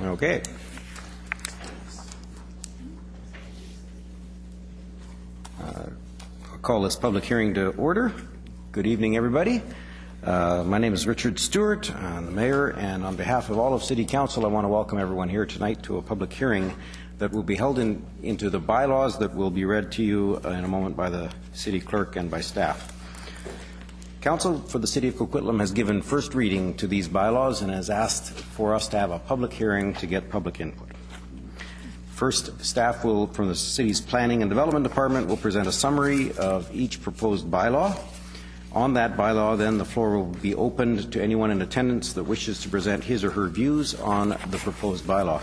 Okay. I'll call this public hearing to order. Good evening, everybody. My name is Richard Stewart. I'm the mayor, and on behalf of all of City Council, I want to welcome everyone here tonight to a public hearing that will be held into the bylaws that will be read to you in a moment by the city clerk and by staff. Council for the City of Coquitlam has given first reading to these bylaws and has asked for us to have a public hearing to get public input. First, staff will, from the city's Planning and Development Department, will present a summary of each proposed bylaw. On that bylaw, then, the floor will be opened to anyone in attendance that wishes to present his or her views on the proposed bylaw.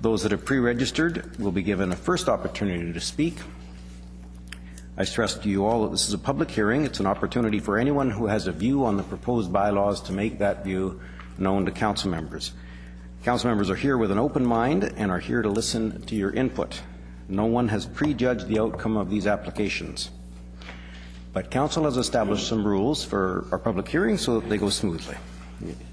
Those that have pre-registered will be given a first opportunity to speak. I stress to you all that this is a public hearing. It's an opportunity for anyone who has a view on the proposed bylaws to make that view known to council members. Council members are here with an open mind and are here to listen to your input. No one has prejudged the outcome of these applications. But council has established some rules for our public hearings so that they go smoothly.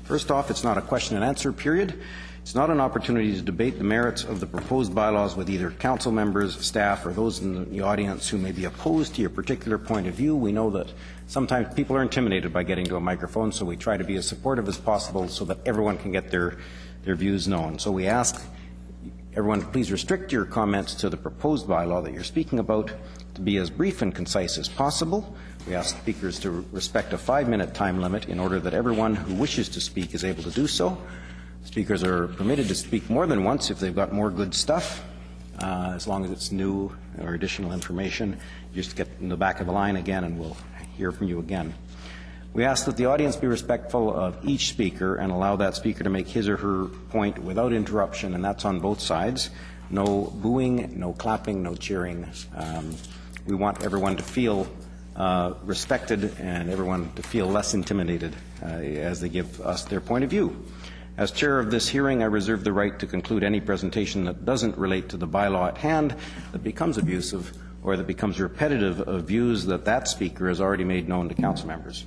First off, it's not a question and answer period. It's not an opportunity to debate the merits of the proposed bylaws with either council members, staff, or those in the audience who may be opposed to your particular point of view. We know that sometimes people are intimidated by getting to a microphone, so we try to be as supportive as possible so that everyone can get their views known. So we ask everyone to please restrict your comments to the proposed bylaw that you're speaking about to be as brief and concise as possible. We ask speakers to respect a 5-minute time limit in order that everyone who wishes to speak is able to do so. Speakers are permitted to speak more than once if they've got more good stuff, as long as it's new or additional information. You just get in the back of the line again and we'll hear from you again. We ask that the audience be respectful of each speaker and allow that speaker to make his or her point without interruption, and that's on both sides. No booing, no clapping, no cheering. We want everyone to feel respected and everyone to feel less intimidated as they give us their point of view. As chair of this hearing, I reserve the right to conclude any presentation that doesn't relate to the bylaw at hand, that becomes abusive, or that becomes repetitive of views that that speaker has already made known to council members.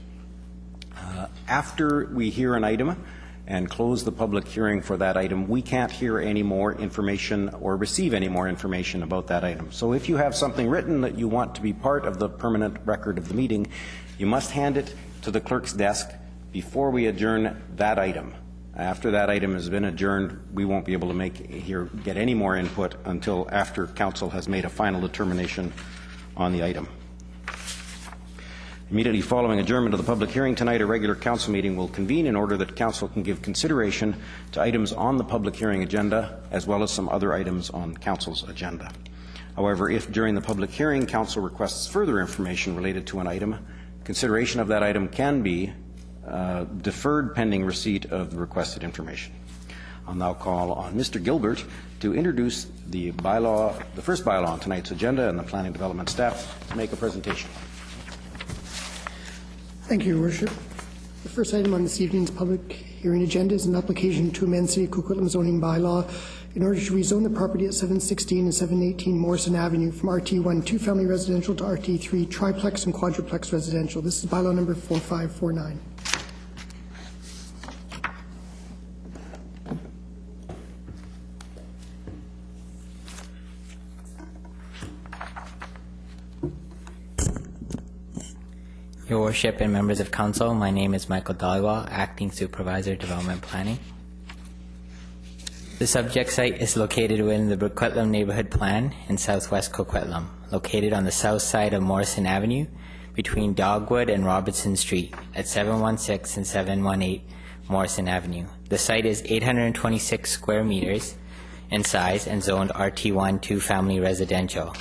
After we hear an item and close the public hearing for that item, we can't hear any more information or receive any more information about that item. So if you have something written that you want to be part of the permanent record of the meeting, you must hand it to the clerk's desk before we adjourn that item. After that item has been adjourned, we won't be able to get any more input until after council has made a final determination on the item. Immediately following adjournment of the public hearing tonight, a regular council meeting will convene in order that council can give consideration to items on the public hearing agenda as well as some other items on council's agenda. However, if during the public hearing council requests further information related to an item, consideration of that item can be deferred pending receipt of the requested information. I'll now call on Mr. Gilbert to introduce the first bylaw on tonight's agenda, and the Planning Development staff to make a presentation. Thank you, Your Worship. The first item on this evening's public hearing agenda is an application to amend City of Coquitlam zoning bylaw in order to rezone the property at 716 and 718 Morrison Avenue from RT1 two-family residential to RT3 triplex and quadruplex residential. This is bylaw number 4549. Your Worship and members of Council, my name is Michael Dhaliwal, Acting Supervisor, Development Planning. The subject site is located within the Coquitlam Neighborhood Plan in southwest Coquitlam, located on the south side of Morrison Avenue between Dogwood and Robertson Street at 716 and 718 Morrison Avenue. The site is 826 square meters in size and zoned RT1 two-family residential.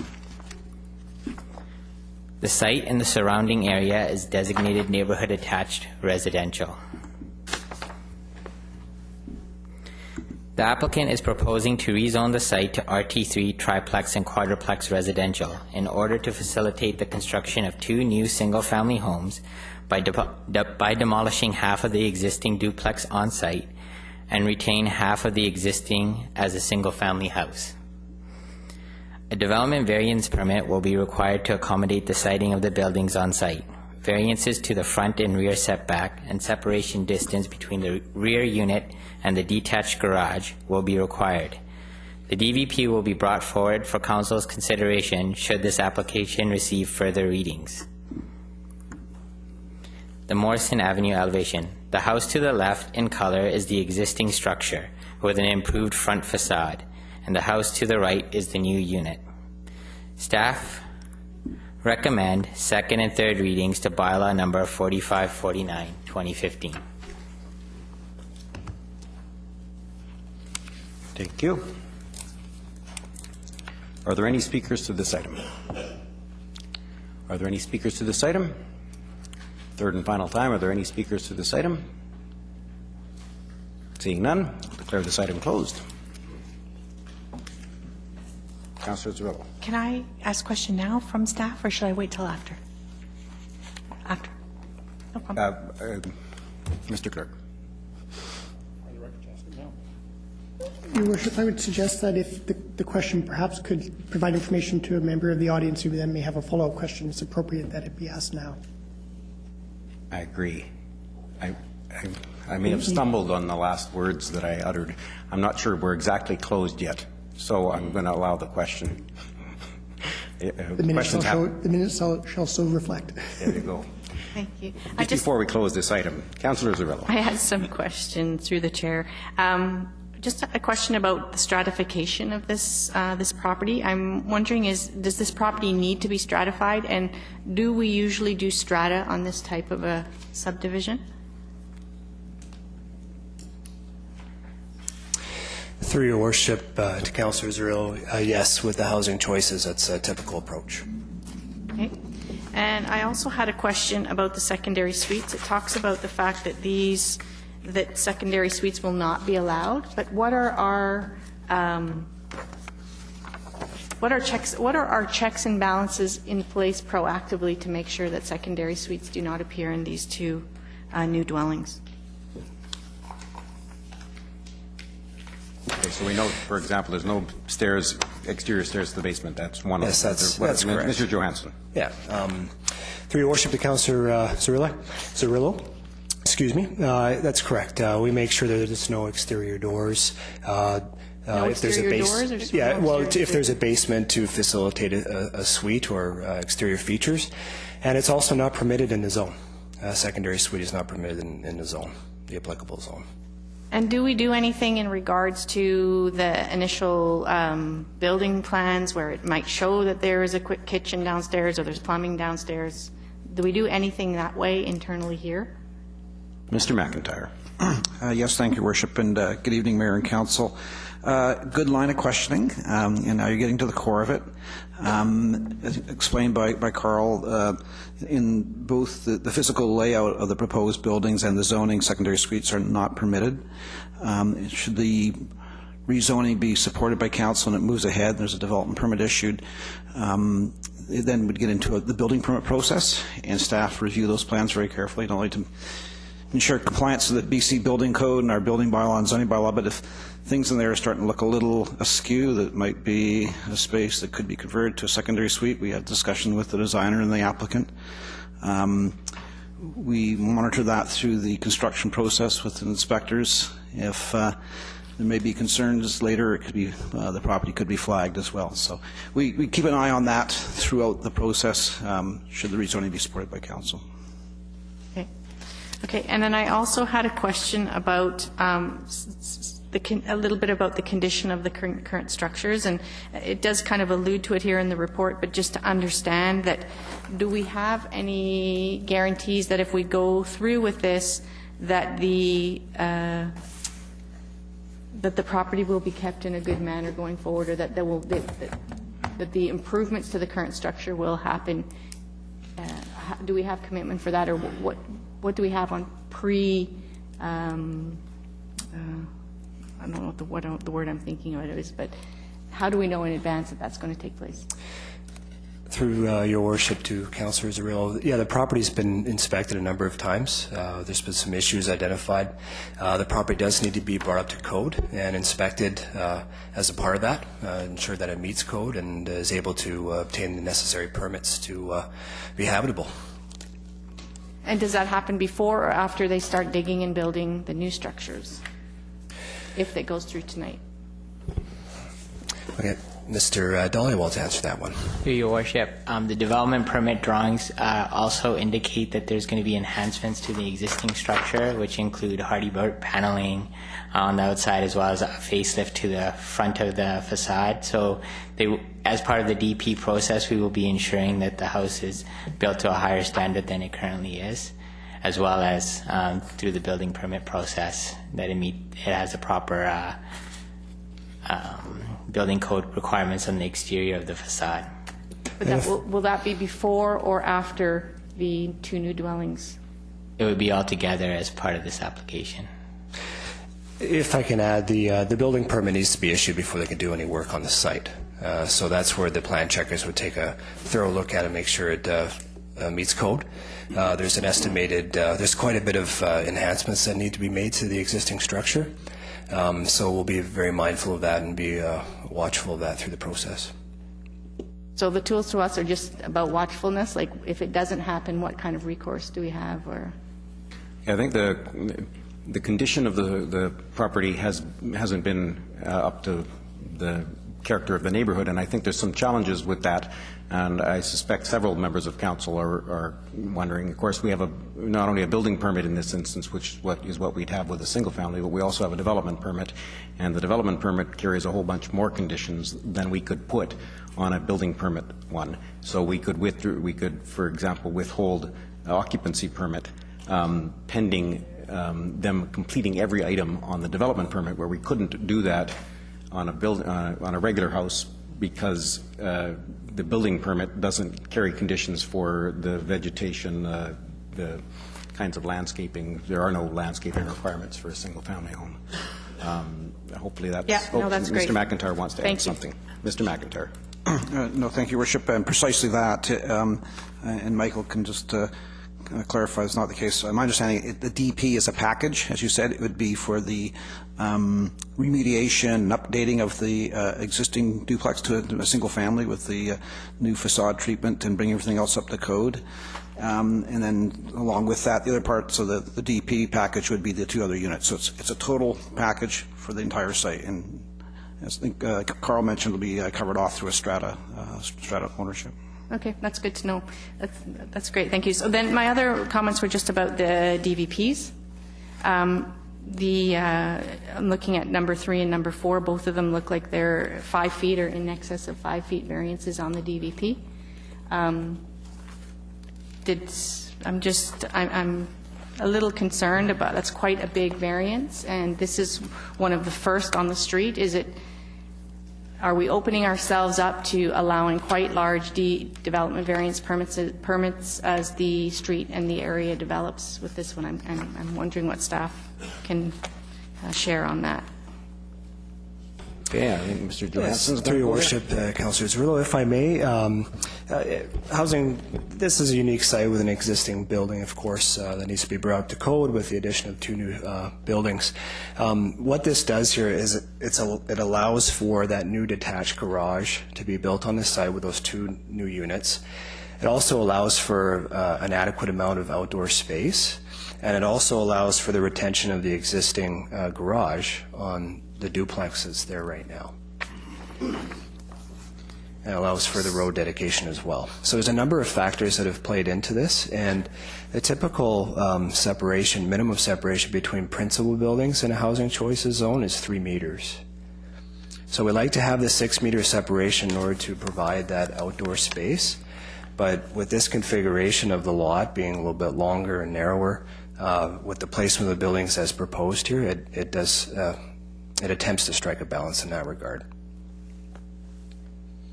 The site and the surrounding area is designated neighborhood attached residential. The applicant is proposing to rezone the site to RT3 triplex and quadruplex residential in order to facilitate the construction of 2 new single-family homes by demolishing half of the existing duplex on site and retain half of the existing as a single-family house. A development variance permit will be required to accommodate the siting of the buildings on site. variances to the front and rear setback and separation distance between the rear unit and the detached garage will be required. The DVP will be brought forward for Council's consideration should this application receive further readings. The Morrison Avenue elevation. The house to the left in color is the existing structure with an improved front facade, and the house to the right is the new unit. Staff recommend second and third readings to bylaw number 4549, 2015. Thank you. Are there any speakers to this item? Are there any speakers to this item? Third and final time, are there any speakers to this item? Seeing none, I'll declare this item closed. Councillor Zarrillo. Can I ask a question now from staff, or should I wait till after? After. No problem. Mr. Clerk. Your Worship, I would suggest that if the question perhaps could provide information to a member of the audience who then may have a follow-up question, it's appropriate that it be asked now. I agree. I may have stumbled on the last words that I uttered. I'm not sure we're exactly closed yet, so I'm going to allow the question. The minutes shall so reflect. There you go. Thank you. Just before we close this item, Councillor Zarrillo. I had some questions through the chair. Just a question about the stratification of this this property. I'm wondering, does this property need to be stratified, and do we usually do strata on this type of a subdivision? Through your worship, to Councillor Zarrillo, yes, with the housing choices, that's a typical approach. Okay. And I also had a question about the secondary suites. It talks about the fact that that secondary suites will not be allowed, but what are our checks and balances in place proactively to make sure that secondary suites do not appear in these two new dwellings? Okay, so we know, for example, there's no stairs, exterior stairs to the basement. That's one yes, of them. That's correct. Mr. Johansson. Yeah. Through your worship, to Councillor Zarrillo. Excuse me. That's correct. We make sure that there's no exterior doors. If there's a doors? If there's a basement to facilitate a suite or exterior features, and it's also not permitted in the zone. A secondary suite is not permitted in the zone, the applicable zone. And do we do anything in regards to the initial building plans where it might show that there is a quick kitchen downstairs or there's plumbing downstairs? Do we do anything that way internally here? Mr. McIntyre. Yes, thank you, Worship, and good evening, Mayor and Council. Good line of questioning, and now you're getting to the core of it. As explained by Carl, in both the physical layout of the proposed buildings and the zoning, secondary suites are not permitted. Should the rezoning be supported by Council and it moves ahead, there's a development permit issued, it then would get into the building permit process, and staff review those plans very carefully, not only to ensure compliance with the BC building code and our building bylaw and zoning bylaw, but if things in there are starting to look a little askew, that might be a space that could be converted to a secondary suite, we had discussion with the designer and the applicant. We monitor that through the construction process with the inspectors. If there may be concerns later, it could be the property could be flagged as well. So we keep an eye on that throughout the process, should the rezoning be supported by Council. Okay, and then I also had a question about a little bit about the condition of the current structures, and it does kind of allude to it here in the report, but just to understand that, do we have any guarantees that if we go through with this, that the property will be kept in a good manner going forward, or that that the improvements to the current structure will happen? Do we have commitment for that, or what do we have on I don't know what the word I'm thinking of is, but how do we know in advance that that's going to take place? Through your worship, to Councillor Zarrillo, yeah, the property's been inspected a number of times. There's been some issues identified. The property does need to be brought up to code and inspected as a part of that, ensure that it meets code and is able to obtain the necessary permits to be habitable. And does that happen before or after they start digging and building the new structures? If it goes through tonight? Okay, Mr. Dolly wants to answer that one. Through your worship, the development permit drawings also indicate that there's going to be enhancements to the existing structure, which include hardy board paneling on the outside as well as a facelift to the front of the facade. So as part of the DP process, we will be ensuring that the house is built to a higher standard than it currently is, as well as through the building permit process that it has the proper building code requirements on the exterior of the facade. But will that be before or after the 2 new dwellings? It would be all together as part of this application. If I can add, the building permit needs to be issued before they can do any work on the site. So that's where the plan checkers would take a thorough look at it and make sure it meets code. There's an estimated, there's quite a bit of enhancements that need to be made to the existing structure. So we'll be very mindful of that and be watchful of that through the process. So the tools to us are just about watchfulness, like if it doesn't happen, what kind of recourse do we have? Or I think the condition of the property hasn't been up to the character of the neighborhood, and I think there's some challenges with that, and I suspect several members of council are wondering. Of course, we have not only a building permit in this instance, which is what we'd have with a single family, but we also have a development permit, and the development permit carries a whole bunch more conditions than we could put on a building permit one. So we could, for example, withhold occupancy permit pending them completing every item on the development permit, where we couldn't do that on a regular house because the building permit doesn't carry conditions for the vegetation, the kinds of landscaping. There are no landscaping requirements for a single-family home. Hopefully that's... Yeah, no, that's great. Mr. McIntyre wants to add something. Mr. McIntyre. No, thank you, Worship. And precisely that, and Michael can just clarify it's not the case. My understanding, the DP is a package. As you said, it would be for the remediation and updating of the existing duplex to a single family with the new facade treatment and bring everything else up to code. And then along with that, the other part, so the DP package would be the 2 other units. So it's a total package for the entire site. And as I think Carl mentioned, it'll be covered off through a strata ownership. Okay, that's good to know. That's great, thank you. So then my other comments were just about the DVPs. I'm looking at number 3 and number 4. Both of them look like they're 5 feet or in excess of 5 feet variances on the DVP. I'm a little concerned about, that's quite a big variance, and this is one of the first on the street. Are we opening ourselves up to allowing quite large development variance permits as the street and the area develops with this one? I'm wondering what staff can share on that. Okay, I think Mr. Johansson. Yes, through your worship, Councillor Zerillo, if I may, housing, this is a unique site with an existing building, of course, that needs to be brought up to code with the addition of 2 new buildings. What this does here is it allows for that new detached garage to be built on this site with those 2 new units. It also allows for an adequate amount of outdoor space, and it also allows for the retention of the existing garage on the duplex that's there right now. And allows for the road dedication as well. So there's a number of factors that have played into this, and the typical separation, minimum separation between principal buildings in a housing choices zone is 3 meters. So we like to have the 6-meter separation in order to provide that outdoor space, but with this configuration of the lot being a little bit longer and narrower, with the placement of the buildings as proposed here, it attempts to strike a balance in that regard.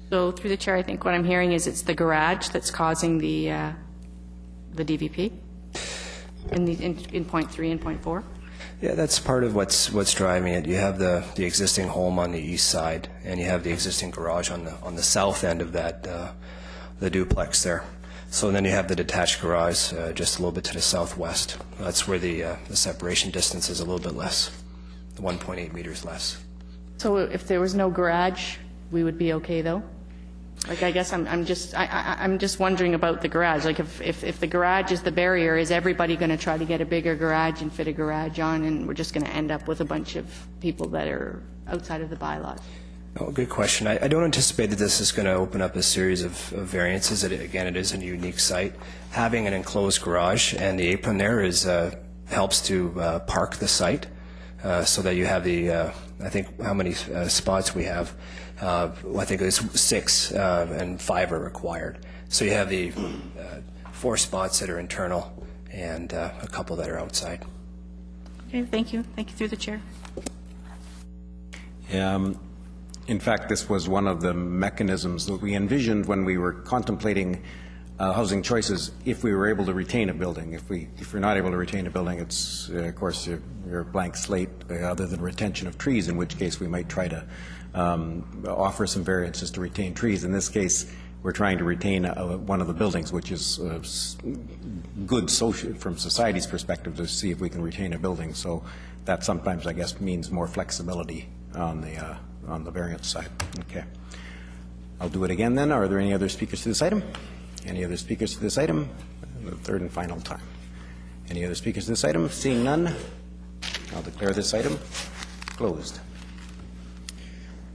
So through the chair, I think what I'm hearing is it's the garage that's causing the DVP in point 3 and point 4? Yeah, that's part of what's driving it. You have the existing home on the east side, and you have the existing garage on the south end of that the duplex there. So then you have the detached garage just a little bit to the southwest. That's where the separation distance is a little bit less, 1.8 meters less. So if there was no garage, we would be okay though? Like, I guess I'm just wondering about the garage. Like, if the garage is the barrier, is everybody going to try to get a bigger garage and fit a garage on, and we're just going to end up with a bunch of people that are outside of the bylaws? Oh, good question. I don't anticipate that this is going to open up a series of variances. Again, it is a unique site. Having an enclosed garage and the apron there helps to park the site so that you have the, I think how many spots we have. I think it's 6 and 5 are required. So you have the 4 spots that are internal and a couple that are outside. Okay, thank you. Thank you through the chair. In fact, this was one of the mechanisms that we envisioned when we were contemplating housing choices. If we were able to retain a building, if we're not able to retain a building, it's of course you're a blank slate, other than retention of trees, in which case we might try to offer some variances to retain trees. In this case, we're trying to retain one of the buildings, which is good social from society's perspective, to see if we can retain a building. So that sometimes, I guess, means more flexibility on the variance side. Okay. I'll do it again then. Are there any other speakers to this item? Any other speakers to this item? The third and final time. Any other speakers to this item? Seeing none, I'll declare this item closed.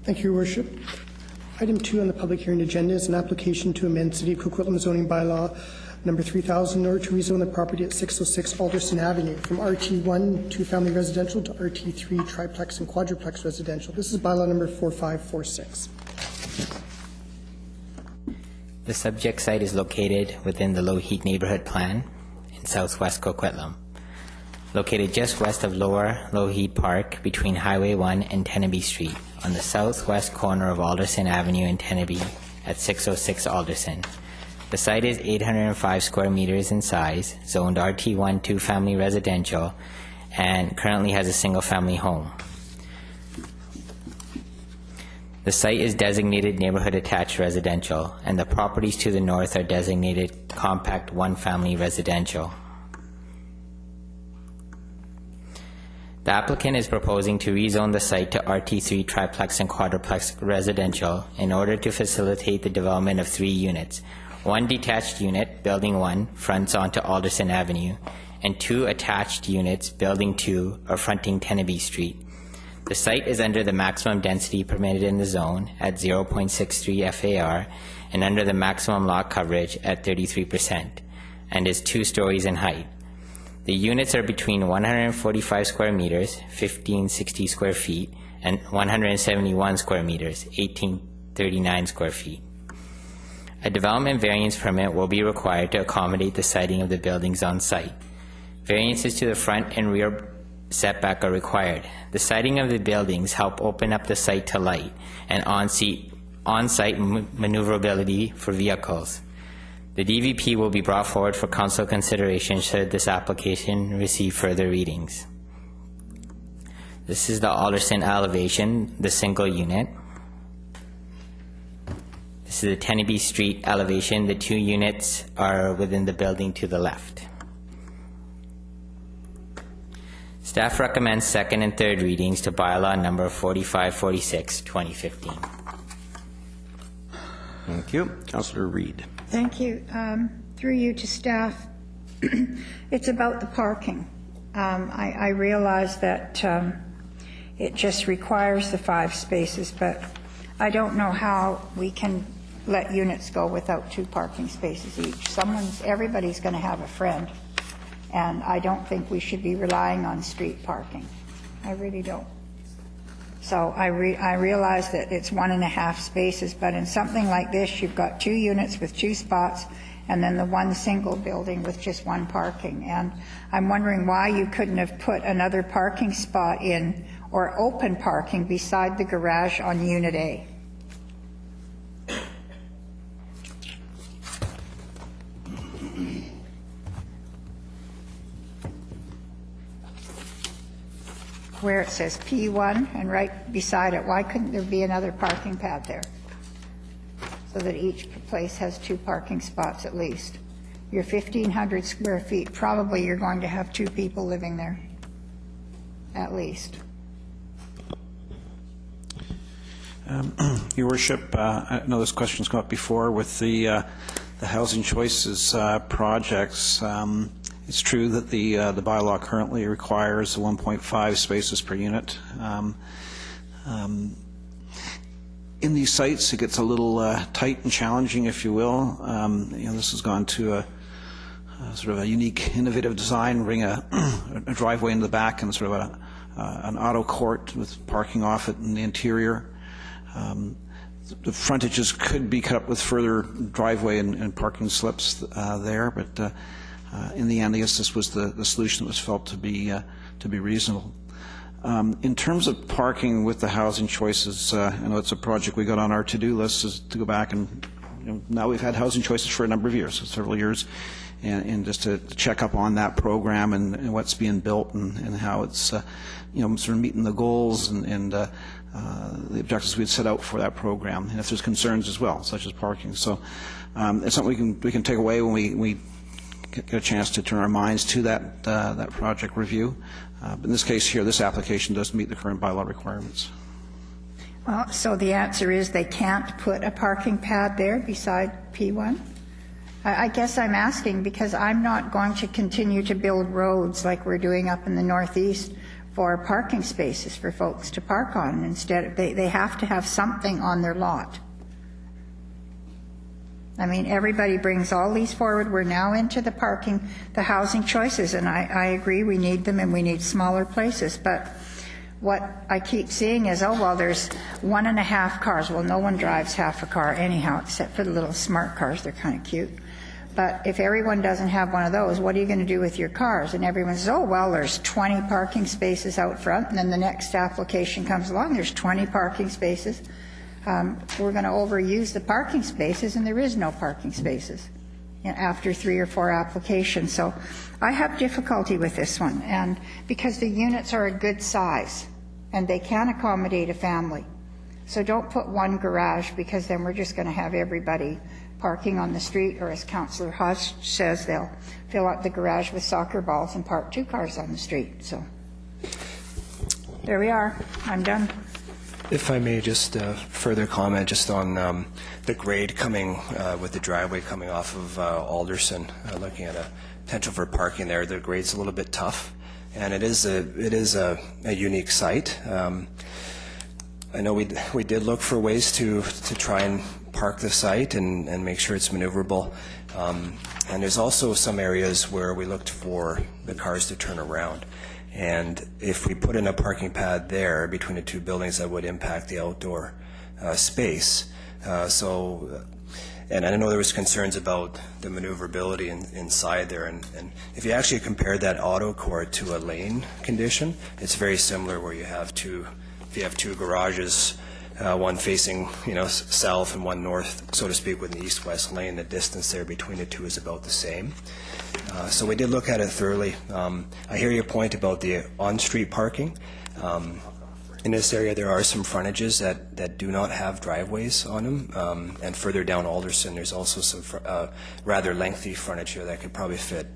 Thank you, Your Worship. Item 2 on the public hearing agenda is an application to amend City of Coquitlam zoning bylaw number 3000 in order to rezone the property at 606 Alderson Avenue from RT1 2-family residential to RT3 triplex and quadruplex residential. This is bylaw number 4546. The subject site is located within the Low Heat Neighborhood Plan in southwest Coquitlam, located just west of Lower Low Heat Park between Highway 1 and Teneby Street on the southwest corner of Alderson Avenue and Teneby at 606 Alderson. The site is 805 square meters in size, zoned RT1 2-family residential, and currently has a single-family home. The site is designated neighborhood attached residential, and the properties to the north are designated compact 1-family residential. The applicant is proposing to rezone the site to RT3 triplex and quadruplex residential in order to facilitate the development of 3 units. 1 detached unit, Building 1, fronts onto Alderson Avenue, and 2 attached units, Building 2, are fronting Teneby Street. The site is under the maximum density permitted in the zone at 0.63 FAR and under the maximum lot coverage at 33%, and is 2 stories in height. The units are between 145 square meters, 1560 square feet, and 171 square meters, 1839 square feet. A development variance permit will be required to accommodate the siting of the buildings on site. Variances to the front and rear setback are required. The siting of the buildings help open up the site to light and on-site maneuverability for vehicles. The DVP will be brought forward for council consideration should this application receive further readings. This is the Alderson elevation, the single unit. This is the Teneby Street elevation. The 2 units are within the building to the left. Staff recommends second and third readings to bylaw number 4546, 2015. Thank you. Councillor Reid. Thank you. Through you to staff, it's about the parking. I realize that it just requires the 5 spaces, but I don't know how we can let units go without 2 parking spaces each. Everybody's going to have a friend, and I don't think we should be relying on street parking. I really don't. So I realize that it's 1.5 spaces, but in something like this, you've got 2 units with 2 spots, and then the 1 single building with just 1 parking. And I'm wondering why you couldn't have put another parking spot in, or open parking beside the garage on Unit A. Where it says P1 and right beside it, why couldn't there be another parking pad there so that each place has 2 parking spots at least? You're 1,500 square feet, probably you're going to have 2 people living there at least. Your Worship, I know this question's come up before with the housing choices projects. It's true that the bylaw currently requires 1.5 spaces per unit. In these sites, it gets a little tight and challenging, if you will. This has gone to a sort of a unique, innovative design, bring a driveway into the back and sort of an auto court with parking off it in the interior. The frontages could be cut up with further driveway and parking slips there, but in the end, I guess this was the solution that was felt to be reasonable. In terms of parking with the housing choices, I know it's a project we got on our to-do list, is to go back and now we've had housing choices for a number of years, several years, and just to check up on that program and what's being built and how it's sort of meeting the goals and the objectives we'd set out for that program, and if there's concerns as well, such as parking. So it's something we can take away when we get a chance to turn our minds to that project review. But in this case here, this application does meet the current bylaw requirements. Well, so the answer is they can't put a parking pad there beside P1? I guess I'm asking because I'm not going to continue to build roads like we're doing up in the Northeast for parking spaces for folks to park on. Instead, they have to have something on their lot. I mean, everybody brings all these forward. We're now into the housing choices, and I agree we need them and we need smaller places. But what I keep seeing is, oh, well, there's 1.5 cars. Well, no one drives half a car anyhow, except for the little smart cars. They're kind of cute. But if everyone doesn't have one of those, what are you going to do with your cars? And everyone says, oh, well, there's 20 parking spaces out front. And then the next application comes along, there's 20 parking spaces. We're going to overuse the parking spaces, and there is no parking spaces after 3 or 4 applications. So I have difficulty with this one, and because the units are a good size and they can accommodate a family. So don't put one garage, because then we're just going to have everybody parking on the street, or as Councillor Hodge says, they'll fill out the garage with soccer balls and park 2 cars on the street. So there we are. I'm done. If I may just further comment just on the grade coming with the driveway coming off of Alderson, looking at a potential for parking there. The grade's a little bit tough, and it is a unique site. I know we did look for ways to try and park the site and make sure it's maneuverable. And there's also some areas where we looked for the cars to turn around. And if we put in a parking pad there between the 2 buildings, that would impact the outdoor space. And I know there was concerns about the maneuverability inside there. And if you actually compare that auto court to a lane condition, it's very similar, where you have if you have 2 garages, one facing south and one north, so to speak, with an east-west lane, the distance there between the 2 is about the same. So we did look at it thoroughly. I hear your point about the on-street parking. In this area, there are some frontages that do not have driveways on them, and further down Alderson, there's also some rather lengthy frontage here that could probably fit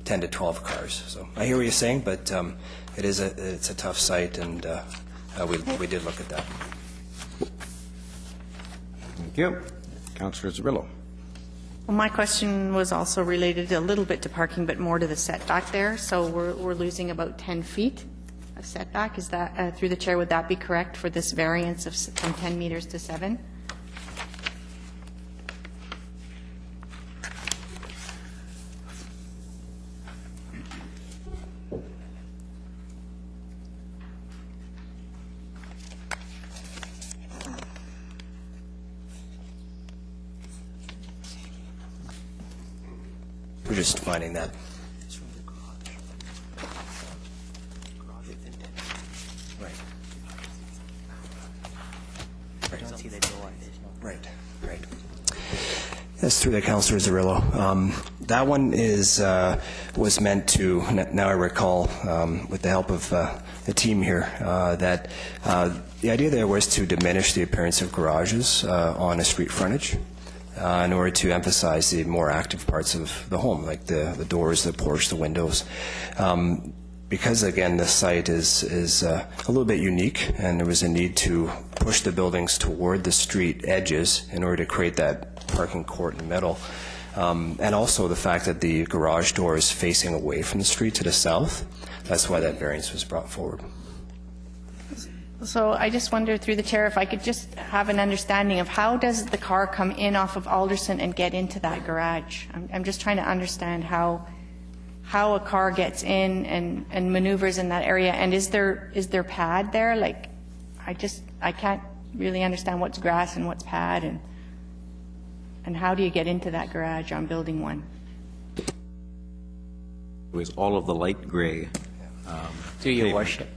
10 to 12 cars. So I hear what you're saying, but it's a tough site, and we did look at that. Thank you. Councillor Zurillo. Well, my question was also related a little bit to parking, but more to the setback there. So we're losing about 10 feet of setback. Is that, through the chair, would that be correct for this variance from 10 meters to 7? We're just finding that. Right. That's through the Councillor Zurillo. That one was meant to, now I recall, with the help of the team here, that the idea there was to diminish the appearance of garages on a street frontage, in order to emphasize the more active parts of the home, like the doors, the porch, the windows. Because, again, the site is a little bit unique, and there was a need to push the buildings toward the street edges in order to create that parking court in the middle. And also the fact that the garage door is facing away from the street to the south. That's why that variance was brought forward. So I just wonder, through the chair, if I could just have an understanding of how does the car come in off of Alderson and get into that garage? I'm just trying to understand how a car gets in and maneuvers in that area. And is there pad there? Like, I can't really understand what's grass and what's pad, and how do you get into that garage on building 1? It was all of the light gray. Through your worship.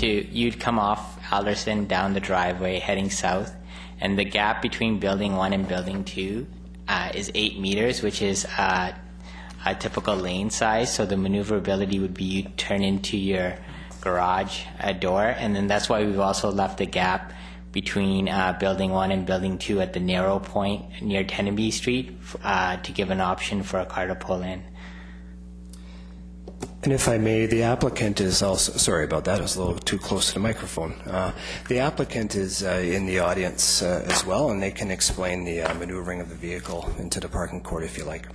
You'd come off Alderson down the driveway heading south, and the gap between building 1 and building 2 is 8 meters, which is a typical lane size. So the maneuverability would be you turn into your garage door, and then that's why we've also left a gap between building 1 and building 2 at the narrow point near Tenby Street to give an option for a car to pull in. And if I may, the applicant is also, sorry about that, I was a little too close to the microphone. The applicant is in the audience as well, and they can explain the maneuvering of the vehicle into the parking court if you like.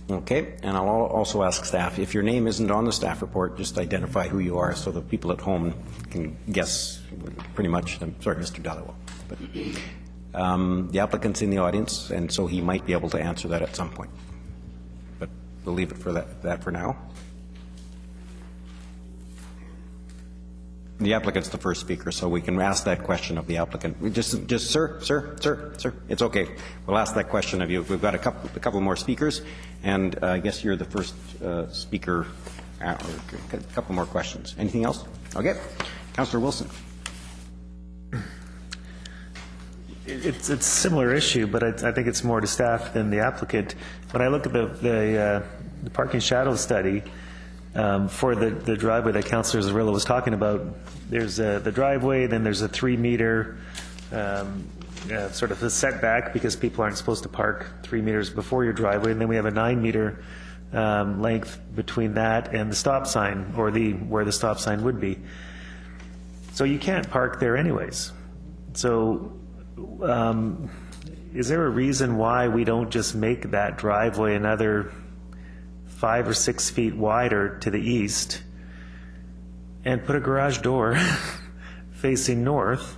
Okay, and I'll also ask staff, if your name isn't on the staff report, just identify who you are so the people at home can guess pretty much. Sorry, Mr. Dallowell. But the applicant's in the audience, and so he might be able to answer that at some point. But we'll leave it for that for now. The applicant's the first speaker, so we can ask that question of the applicant. Sir, it's okay. We'll ask that question of you. We've got a couple more speakers, and I guess you're the first speaker. A couple more questions. Anything else? Okay. Councillor Wilson. It's a similar issue, but I think it's more to staff than the applicant. When I look at the parking shadow study, for the driveway that Councillor Zarrillo was talking about, there's the driveway, then there's a 3-meter sort of a setback because people aren't supposed to park 3 meters before your driveway, and then we have a 9-meter length between that and the stop sign, or where the stop sign would be. So you can't park there anyways. So is there a reason why we don't just make that driveway another 5 or 6 feet wider to the east and put a garage door facing north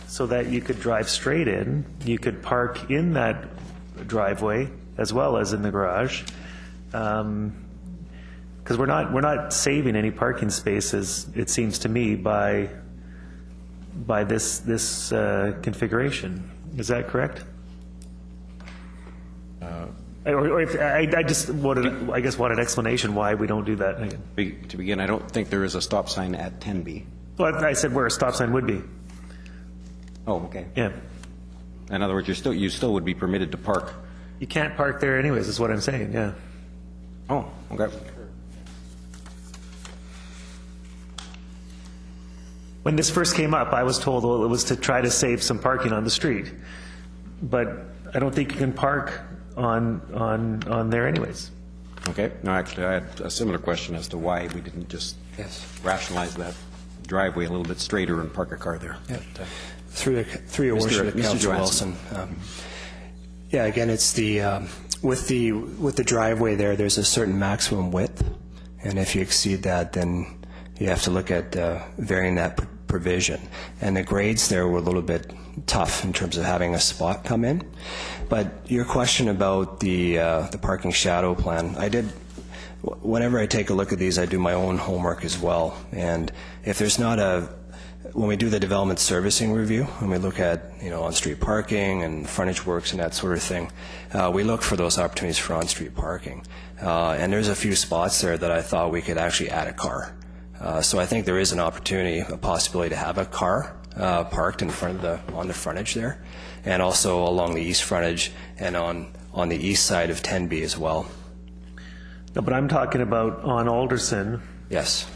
so that you could drive straight in, you could park in that driveway as well as in the garage, because we're not saving any parking spaces, it seems to me, by this configuration. Is that correct? I just wanted, I guess, want an explanation why we don't do that. To begin, I don't think there is a stop sign at Tenby. Well, I said where a stop sign would be. Oh, okay. Yeah. In other words, you still would be permitted to park. You can't park there anyways, is what I'm saying, yeah. Oh, okay. When this first came up, I was told, well, it was to try to save some parking on the street. But I don't think you can park on there anyways. Okay. No, actually, I had a similar question as to why we didn't just rationalize that driveway a little bit straighter and park a car there. Yeah. Through your worship, Councillor Wilson. Yeah, again, it's the with the driveway there's a certain maximum width, and if you exceed that, then you have to look at varying that provision. And the grades there were a little bit tough in terms of having a spot come in. But your question about the parking shadow plan, whenever I take a look at these, I do my own homework as well. And if there's not when we do the development servicing review, when we look at on-street parking and frontage works and that sort of thing, we look for those opportunities for on-street parking. And there's a few spots there that I thought we could actually add a car. So I think there is an opportunity, a possibility to have a car parked in front of on the frontage there, and also along the east frontage and on the east side of Tenby as well. No, but I'm talking about on Alderson. Yes.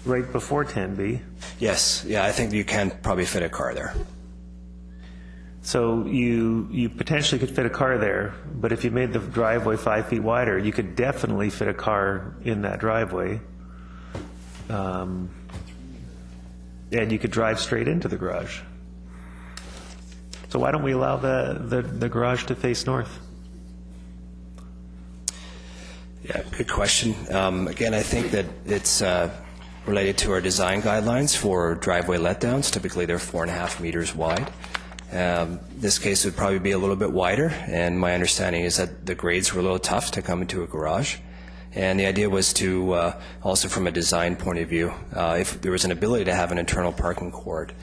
Right before Tenby. Yes. Yeah, I think you can probably fit a car there. So you potentially could fit a car there, but if you made the driveway 5 feet wider, you could definitely fit a car in that driveway. and you could drive straight into the garage. So why don't we allow the garage to face north? Yeah, good question. Again, I think that it's related to our design guidelines for driveway letdowns. Typically, they're 4.5 meters wide. This case would probably be a little bit wider, and my understanding is that the grades were a little tough to come into a garage. And the idea was to, also from a design point of view, if there was an ability to have an internal parking court,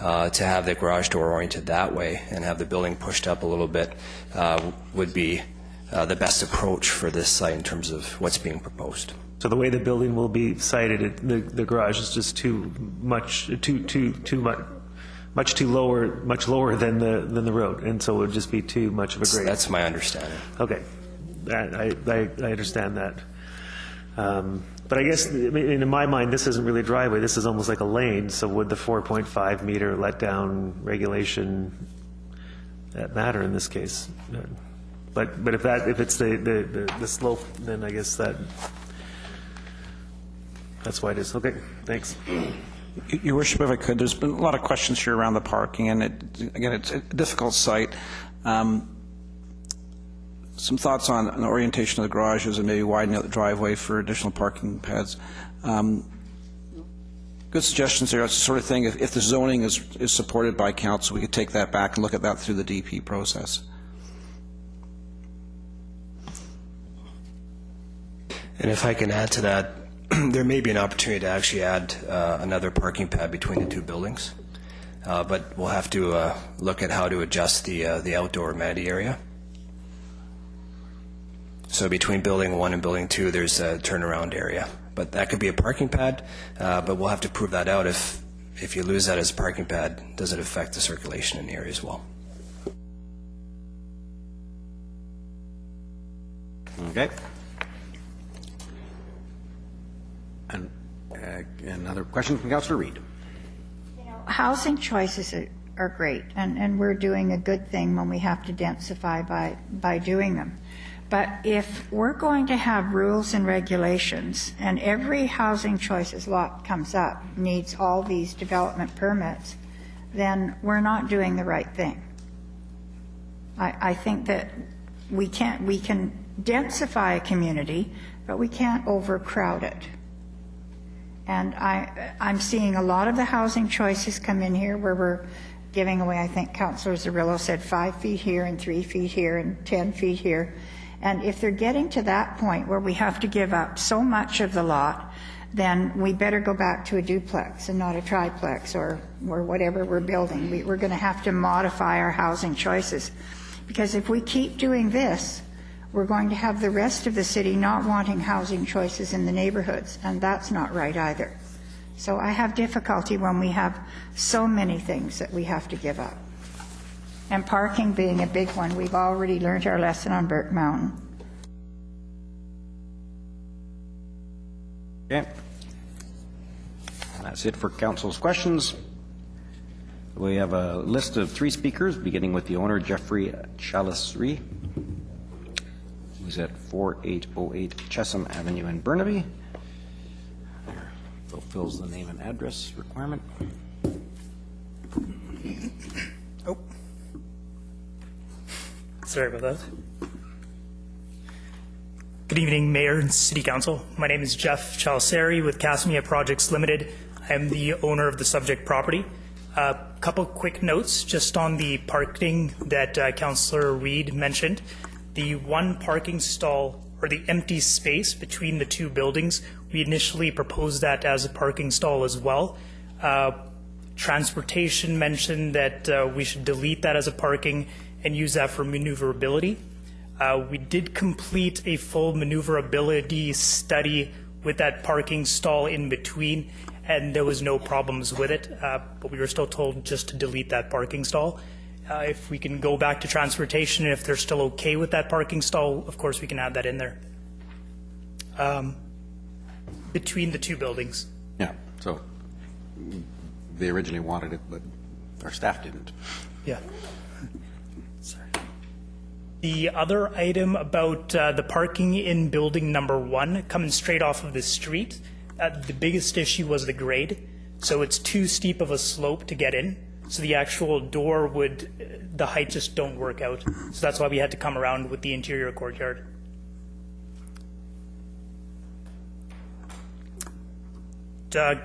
to have the garage door oriented that way and have the building pushed up a little bit would be the best approach for this site in terms of what's being proposed. So the way the building will be sited, the garage is just much lower than the road, and so it would just be too much of a grade. That's my understanding. Okay, I understand that. But I guess in my mind, this isn't really a driveway. This is almost like a lane. So would the 4.5 meter letdown regulation matter in this case? But if it's the slope, then I guess that's why it is. Okay, thanks. Your Worship, if I could, there's been a lot of questions here around the parking, and it's a difficult site. Some thoughts on the orientation of the garages and maybe widening out the driveway for additional parking pads. Good suggestions there. That's the sort of thing, if the zoning is supported by council, we could take that back and look at that through the DP process. And if I can add to that, there may be an opportunity to actually add another parking pad between the two buildings, but we'll have to look at how to adjust the outdoor amenity area. So between building 1 and building 2, there's a turnaround area, but that could be a parking pad, but we'll have to prove that out. If you lose that as a parking pad, does it affect the circulation in the area as well? Okay. And another question from Councillor Reid. You know, housing choices are great, and we're doing a good thing when we have to densify by doing them. But if we're going to have rules and regulations, and every housing choices lot comes up needs all these development permits, then we're not doing the right thing. I think that we can densify a community, but we can't overcrowd it. And I'm seeing a lot of the housing choices come in here where we're giving away, I think Councillor Zarillo said 5 feet here and 3 feet here and 10 feet here. And if they're getting to that point where we have to give up so much of the lot, then we better go back to a duplex and not a triplex or whatever we're building. We're going to have to modify our housing choices. Because if we keep doing this, we're going to have the rest of the city not wanting housing choices in the neighborhoods, and that's not right either. So I have difficulty when we have so many things that we have to give up. And parking being a big one, we've already learned our lesson on Burke Mountain. Okay. That's it for council's questions. We have a list of 3 speakers, beginning with the owner, Jeffrey Chalisri, who's at 4808 Chesham Avenue in Burnaby. Fulfills the name and address requirement. Oh. Sorry about that. Good evening, Mayor and City Council. My name is Jeff Chalisari with Casimir Projects Limited. I am the owner of the subject property. A couple quick notes just on the parking that Councillor Reid mentioned. The one parking stall, or the empty space between the 2 buildings, we initially proposed that as a parking stall as well. Transportation mentioned that we should delete that as a parking and use that for maneuverability. We did complete a full maneuverability study with that parking stall in between, and there was no problems with it, but we were still told just to delete that parking stall. If we can go back to transportation, and if they're still okay with that parking stall, of course we can add that in there. Between the 2 buildings. Yeah, so they originally wanted it, but our staff didn't. Yeah. Sorry. The other item about the parking in building number 1 coming straight off of the street, the biggest issue was the grade. So it's too steep of a slope to get in. So the actual door the height just don't work out. So that's why we had to come around with the interior courtyard.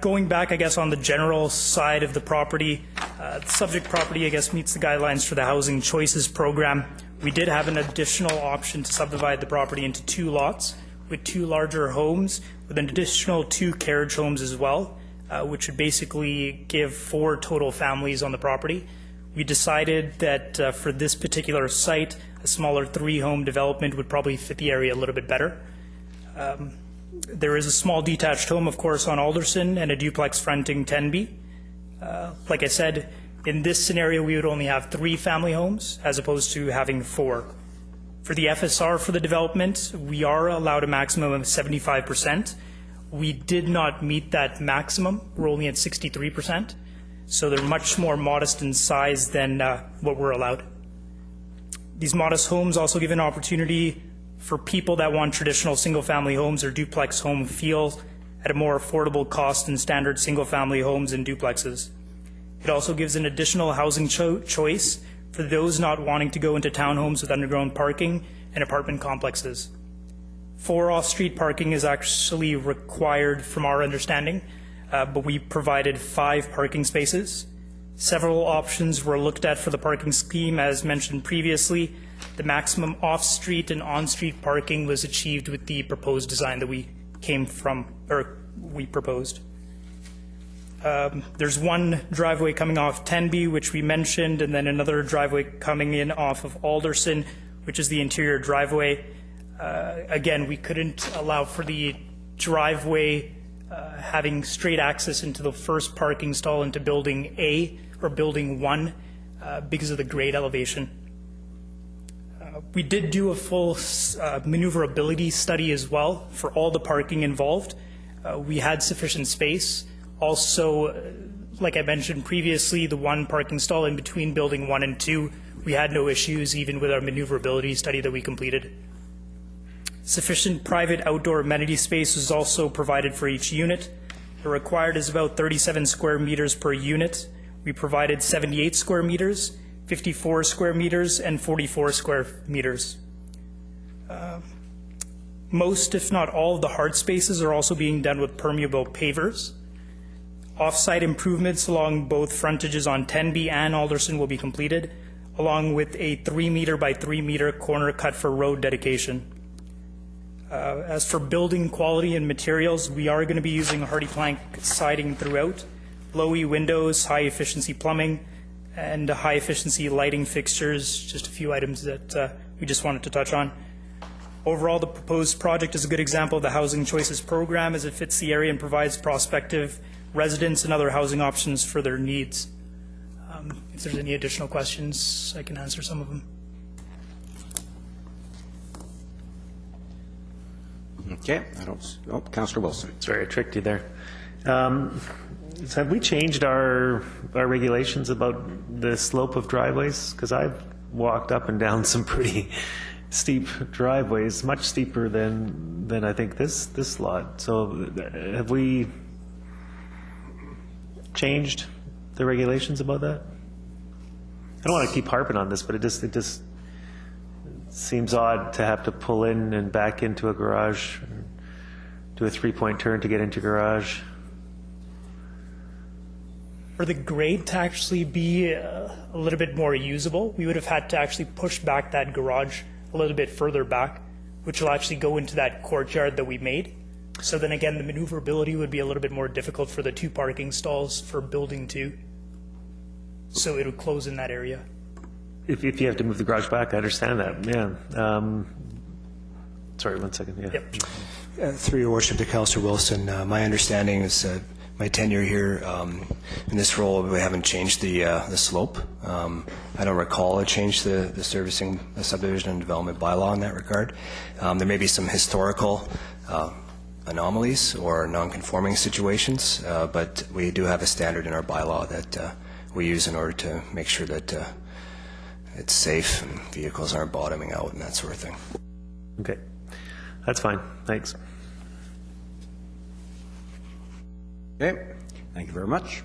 Going back, I guess, on the general side of the property, the subject property, I guess, meets the guidelines for the Housing Choices Program. We did have an additional option to subdivide the property into 2 lots with 2 larger homes with an additional 2 carriage homes as well, which would basically give 4 total families on the property. We decided that for this particular site, a smaller 3-home development would probably fit the area a little bit better. There is a small detached home, of course, on Alderson and a duplex fronting 10B. Like I said, in this scenario, we would only have 3 family homes as opposed to having 4. For the FSR for the development, we are allowed a maximum of 75%. We did not meet that maximum. We're only at 63%. So they're much more modest in size than what we're allowed. These modest homes also give an opportunity for people that want traditional single-family homes or duplex home feel at a more affordable cost than standard single-family homes and duplexes. It also gives an additional housing choice for those not wanting to go into townhomes with underground parking and apartment complexes. 4 off-street parking is actually required from our understanding, but we provided 5 parking spaces. Several options were looked at for the parking scheme, as mentioned previously. The maximum off-street and on-street parking was achieved with the proposed design that we proposed. There's one driveway coming off 10B, which we mentioned, and then another driveway coming in off of Alderson, which is the interior driveway. Again, we couldn't allow for the driveway having straight access into the first parking stall into Building A or Building 1 because of the grade elevation. We did do a full maneuverability study as well for all the parking involved. We had sufficient space. Also, like I mentioned previously, the one parking stall in between Building 1 and 2, we had no issues even with our maneuverability study that we completed. Sufficient private outdoor amenity space was also provided for each unit. The required is about 37 square meters per unit. We provided 78 square meters, 54 square meters, and 44 square meters. Most, if not all, of the hard spaces are also being done with permeable pavers. Off-site improvements along both frontages on 10B and Alderson will be completed, along with a 3 meter by 3 meter corner cut for road dedication. As for building quality and materials, we are going to be using hardy plank siding throughout, low-E windows, high-efficiency plumbing, and high-efficiency lighting fixtures, just a few items that we just wanted to touch on. Overall, the proposed project is a good example of the Housing Choices Program as it fits the area and provides prospective residents and other housing options for their needs. If there's any additional questions, I can answer some of them. Okay. Councillor Wilson. Sorry, I tricked you there. So have we changed our regulations about the slope of driveways? Because I've walked up and down some pretty steep driveways, much steeper than I think this lot. So have we changed the regulations about that? I don't want to keep harping on this, but it just seems odd to have to pull in and back into a garage, do a 3-point turn to get into garage. For the grade to actually be a little bit more usable, we would have had to actually push back that garage a little bit further back, which will actually go into that courtyard that we made. So then again, the maneuverability would be a little bit more difficult for the 2 parking stalls for Building 2. So it would close in that area. If you have to move the garage back, I understand that. Yeah. Sorry, 1 second. Yeah. Yep. Through your worship to Councillor Wilson, my understanding is my tenure here in this role, we haven't changed the slope. I don't recall a change to the servicing the subdivision and development bylaw in that regard. There may be some historical anomalies or non-conforming situations, but we do have a standard in our bylaw that we use in order to make sure that it's safe and vehicles aren't bottoming out and that sort of thing. Okay, that's fine. Thanks. Okay. Thank you very much.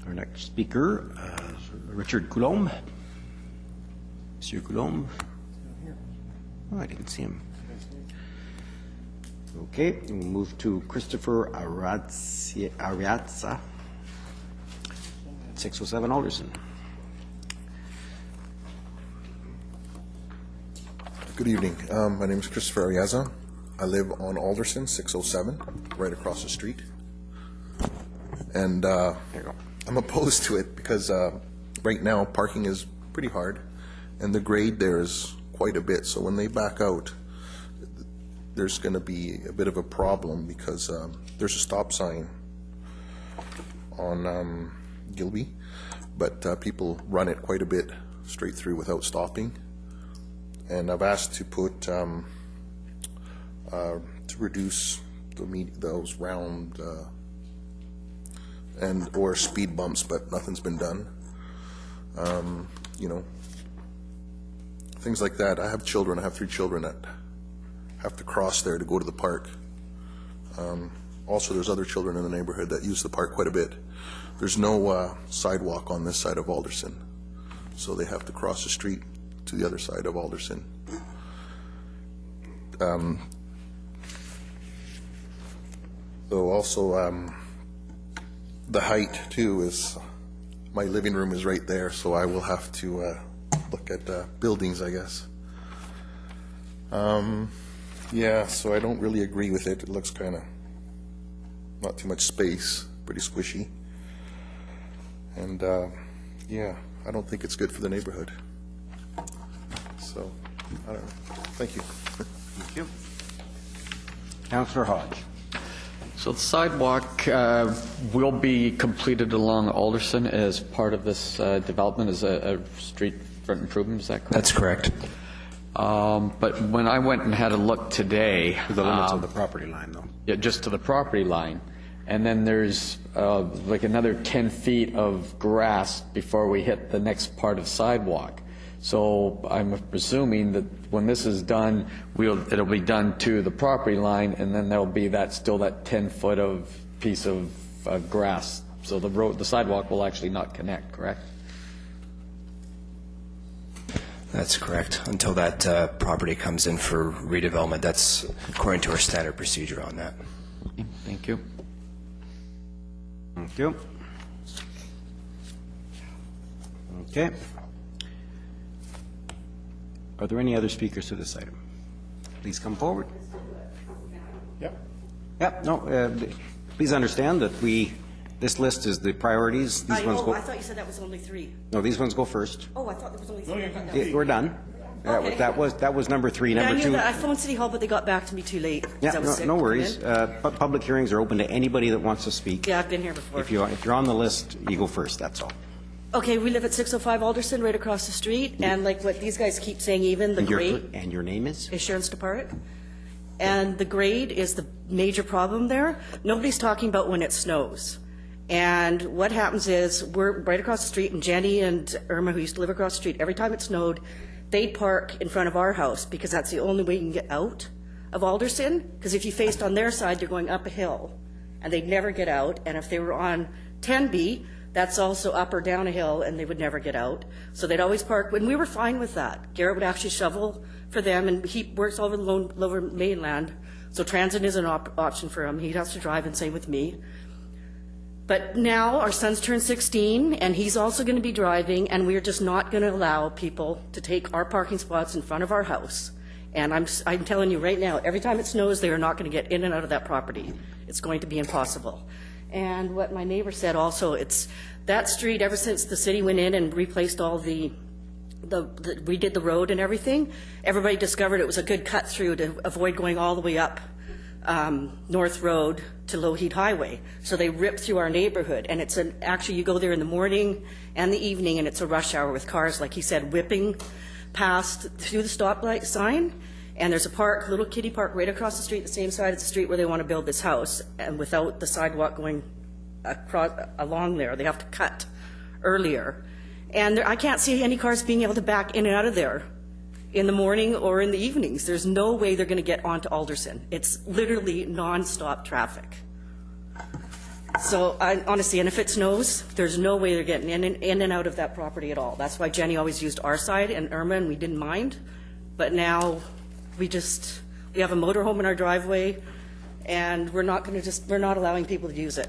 Our next speaker, Richard Coulombe. Monsieur Coulombe. Oh, I didn't see him. Okay, we'll move to Christopher Ariazza, 607 Alderson. Good evening. My name is Christopher Ariazza. I live on Alderson, 607, right across the street. And I'm opposed to it because right now parking is pretty hard, and the grade there is quite a bit. So when they back out, there's going to be a bit of a problem because there's a stop sign on Gilby, but people run it quite a bit straight through without stopping. And I've asked to put to reduce those round or speed bumps, but nothing's been done. You know, things like that. I have children. I have 3 children that have to cross there to go to the park. Also, there's other children in the neighborhood that use the park quite a bit. There's no sidewalk on this side of Alderson, so they have to cross the street to the other side of Alderson. So also, the height too is, my living room is right there, so I will have to look at buildings, I guess. Yeah, so I don't really agree with it. It looks kind of not too much space, pretty squishy. And yeah, I don't think it's good for the neighborhood. So, I don't know. Thank you. Thank you. Councillor Hodge. So the sidewalk will be completed along Alderson as part of this development as a street front improvement, is that correct? That's correct. But when I went and had a look today... The limits of the property line, though. Yeah, just to the property line. And then there's like another 10 feet of grass before we hit the next part of sidewalk. So I'm presuming that when this is done, it'll be done to the property line, and then there'll be still that 10-foot of piece of grass. So the sidewalk will actually not connect, correct? That's correct. Until that property comes in for redevelopment, that's according to our standard procedure on that. Okay, thank you. Thank you. Okay. Are there any other speakers to this item? Please come forward. Yep. No, please understand that this list is the priorities. These ones go. I thought you said that was only 3. No, these ones go first. Oh, I thought there was only 3. We're done. Okay. That was number 3. Yeah, Number 2. I phoned City Hall, but they got back to me too late. Yeah, no worries. But public hearings are open to anybody that wants to speak. Yeah, I've been here before. If you're on the list, you go first. That's all. Okay, we live at 605 Alderson, right across the street, and like what these guys keep saying, even the grade. And your name is? Sharon Steparik. And the grade is the major problem there. Nobody's talking about when it snows. And what happens is, we're right across the street, and Jenny and Irma, who used to live across the street, every time it snowed, they'd park in front of our house, because that's the only way you can get out of Alderson, because if you faced on their side, you're going up a hill, and they'd never get out. And if they were on 10B, that's also up or down a hill, and they would never get out. So they'd always park, and we were fine with that. Garrett would actually shovel for them, and he works all over the lower mainland, so transit is an option for him. He has to drive, and same with me. But now our son's turned 16, and he's also going to be driving, and we're just not going to allow people to take our parking spots in front of our house. And I'm telling you right now, every time it snows, they are not going to get in and out of that property. It's going to be impossible. And what my neighbor said also, it's that street, ever since the city went in and replaced all redid the road and everything, everybody discovered it was a good cut through to avoid going all the way up North Road to Lougheed Highway. So they ripped through our neighborhood, and actually you go there in the morning and the evening, and it's a rush hour with cars, like he said, whipping past through the stoplight sign. And there's a park, little kiddie park right across the street, the same side as the street where they want to build this house, and without the sidewalk going along there, they have to cut earlier. And I can't see any cars being able to back in and out of there in the morning or in the evenings. There's no way they're going to get onto Alderson. It's literally non-stop traffic. So honestly, and if it snows, there's no way they're getting in and out of that property at all. That's why Jenny always used our side and Irma, and we didn't mind. But now we have a motorhome in our driveway, and we're not allowing people to use it.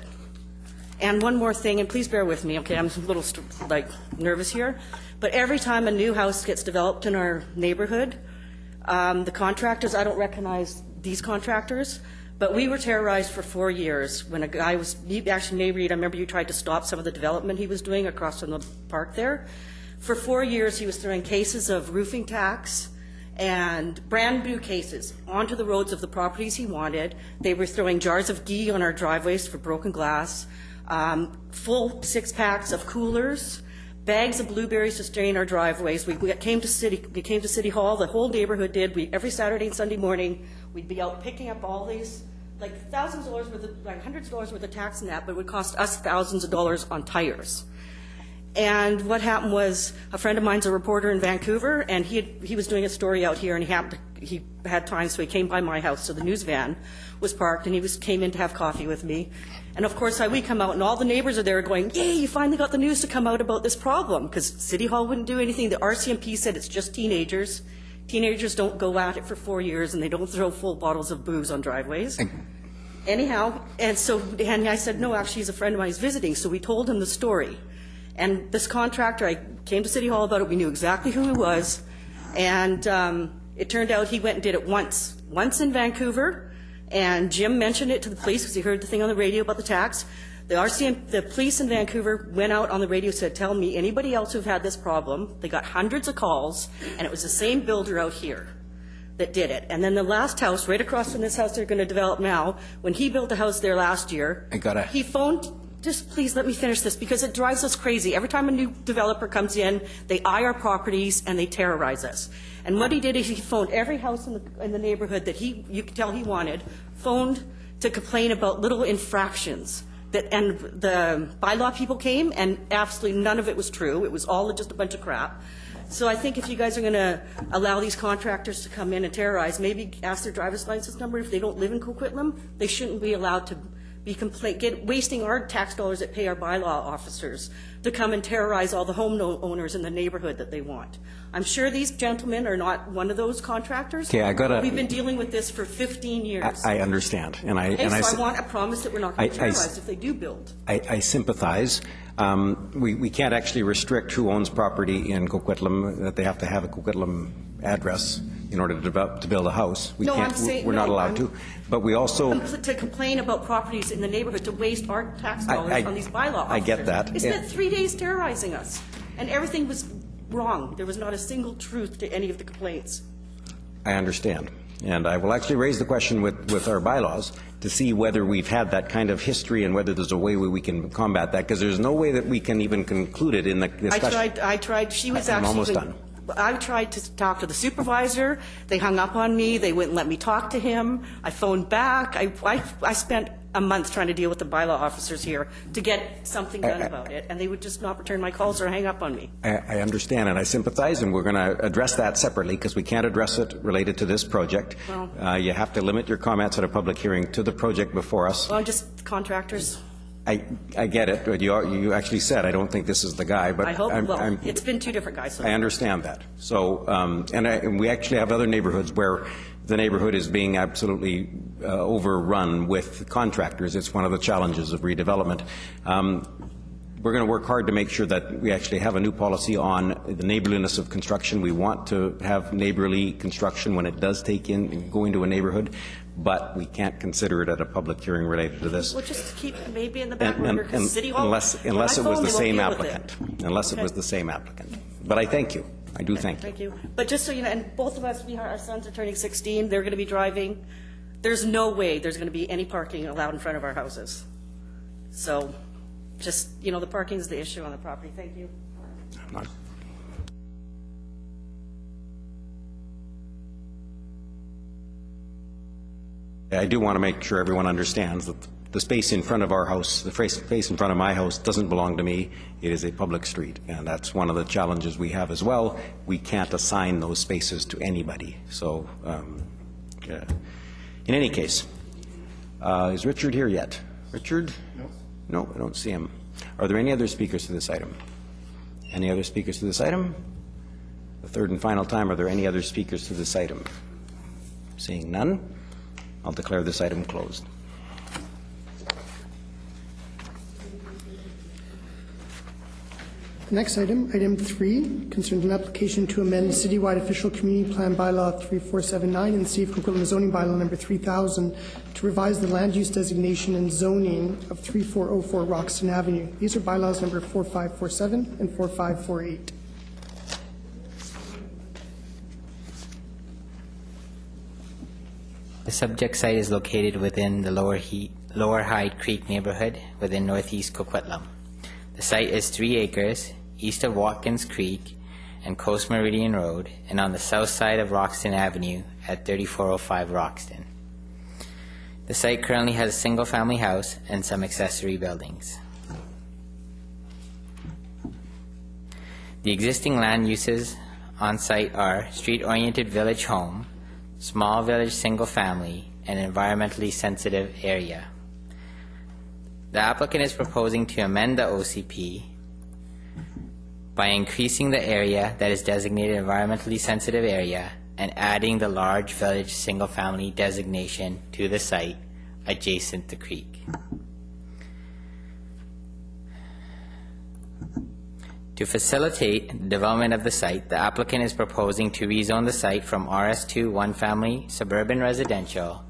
And one more thing, and please bear with me, okay, I'm a little nervous here, but every time a new house gets developed in our neighborhood, the contractors, I don't recognize these contractors, but we were terrorized for 4 years when a guy actually, Nate, I remember you tried to stop some of the development he was doing across from the park there. For 4 years, he was throwing cases of roofing tax and brand new cases onto the roads of the properties he wanted. They were throwing jars of ghee on our driveways for broken glass, full 6-packs of coolers, bags of blueberries to strain our driveways. We came to City Hall, the whole neighborhood did. Every Saturday and Sunday morning, we'd be out picking up all these, like thousands of dollars worth of, like hundreds of dollars worth of tax and that, but it would cost us thousands of dollars on tires. And what happened was, a friend of mine's a reporter in Vancouver, and he was doing a story out here, and he had time, so he came by my house. So the news van was parked, and he came in to have coffee with me. And of course, we come out, and all the neighbors are there going, "Yay, you finally got the news to come out about this problem," because City Hall wouldn't do anything. The RCMP said it's just teenagers. Teenagers don't go at it for 4 years, and they don't throw full bottles of booze on driveways. Anyhow, and I said, no, actually, he's a friend of mine who's visiting, so we told him the story. And this contractor, I came to City Hall about it, we knew exactly who he was, and it turned out he went and did it once in Vancouver, and Jim mentioned it to the police because he heard the thing on the radio about the tax. The police in Vancouver went out on the radio and said, tell me anybody else who've had this problem. They got hundreds of calls, and it was the same builder out here that did it. And then the last house, right across from this house they're going to develop now, when he built the house there last year, he phoned, just please let me finish this because it drives us crazy. Every time a new developer comes in, they eye our properties and they terrorize us. And what he did is he phoned every house in the neighborhood that you could tell he wanted, phoned to complain about little infractions. And the bylaw people came, and absolutely none of it was true. It was all just a bunch of crap. So I think if you guys are going to allow these contractors to come in and terrorize, maybe ask their driver's license number. If they don't live in Coquitlam, they shouldn't be allowed to be wasting our tax dollars that pay our bylaw officers to come and terrorize all the homeowners in the neighborhood that they want. I'm sure these gentlemen are not one of those contractors. Okay, we've been dealing with this for 15 years. I understand, so I want a promise that we're not going to terrorize if they do build. I sympathize. We can't actually restrict who owns property in Coquitlam, that they have to have a Coquitlam address in order to build a house. We're not allowed to. But we also to complain about properties in the neighborhood, to waste our tax dollars on these bylaw officers. I get that. They spent 3 days terrorizing us, and everything was wrong. There was not a single truth to any of the complaints. I understand. And I will actually raise the question with our bylaws to see whether we've had that kind of history and whether there's a way we can combat that, because there's no way that we can even conclude it in the discussion. I tried. She was actually almost done. I tried to talk to the supervisor. They hung up on me. They wouldn't let me talk to him. I phoned back. I spent a month trying to deal with the bylaw officers here to get something done about it, and they would just not return my calls or hang up on me. I understand, and I sympathize, and we're going to address that separately because we can't address it related to this project. Well, you have to limit your comments at a public hearing to the project before us. Well, just contractors. I get it, but you actually said, I don't think this is the guy. But I hope, it's been 2 different guys. So I understand that. So, and we actually have other neighborhoods where the neighborhood is being absolutely overrun with contractors. It's one of the challenges of redevelopment. We're going to work hard to make sure that we actually have a new policy on the neighborliness of construction. We want to have neighborly construction when it does go into a neighborhood, but we can't consider it at a public hearing related to this. We'll just keep maybe in the back burner because City Hall, unless it was the same applicant. Unless it was the same applicant. But I thank you. I do thank you. Thank you. But just so you know, and both of us, our sons are turning 16. They're going to be driving. There's no way there's going to be any parking allowed in front of our houses. So just, the parking is the issue on the property. Thank you. I do want to make sure everyone understands that the space in front of our house, the space in front of my house doesn't belong to me. It is a public street, and that's one of the challenges we have as well. We can't assign those spaces to anybody. So in any case, is Richard here yet? Richard? No. No, I don't see him. Are there any other speakers to this item? Any other speakers to this item? The third and final time, are there any other speakers to this item? Seeing none, I'll declare this item closed. Next item, item 3, concerns an application to amend citywide official community plan bylaw 3479 and the City of Coquitlam zoning bylaw number 3000 to revise the land use designation and zoning of 3404 Roxton Avenue. These are bylaws number 4547 and 4548. The subject site is located within the Lower Hyde Creek neighborhood within northeast Coquitlam. The site is 3 acres east of Watkins Creek and Coast Meridian Road and on the south side of Roxton Avenue at 3405 Roxton. The site currently has a single-family house and some accessory buildings. The existing land uses on site are street-oriented village home, small village single-family, and environmentally sensitive area. The applicant is proposing to amend the OCP by increasing the area that is designated environmentally sensitive area and adding the large village single-family designation to the site adjacent to the creek. To facilitate the development of the site, the applicant is proposing to rezone the site from RS2 one-family suburban residential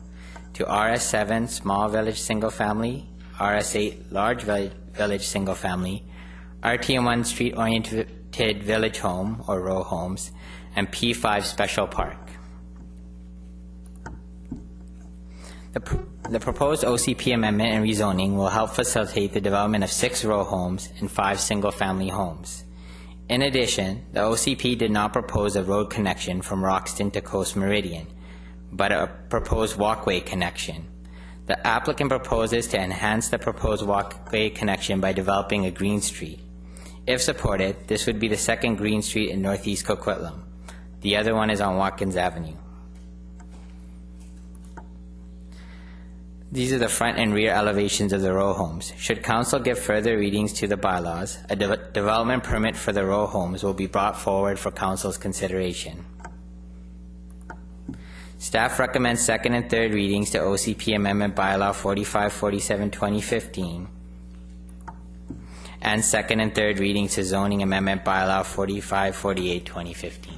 to RS7 small village single-family, RS8 large village single-family, RTM1 street-oriented village home or row homes, and P5 special park. The proposed OCP amendment and rezoning will help facilitate the development of 6 row homes and 5 single-family homes. In addition, the OCP did not propose a road connection from Roxton to Coast Meridian, but a proposed walkway connection. The applicant proposes to enhance the proposed walkway connection by developing a green street. If supported, this would be the second green street in northeast Coquitlam. The other one is on Watkins Avenue. These are the front and rear elevations of the row homes. Should council give further readings to the bylaws, a development permit for the row homes will be brought forward for council's consideration. Staff recommends second and third readings to OCP Amendment Bylaw 4547-2015 and second and third readings to Zoning Amendment Bylaw 4548-2015.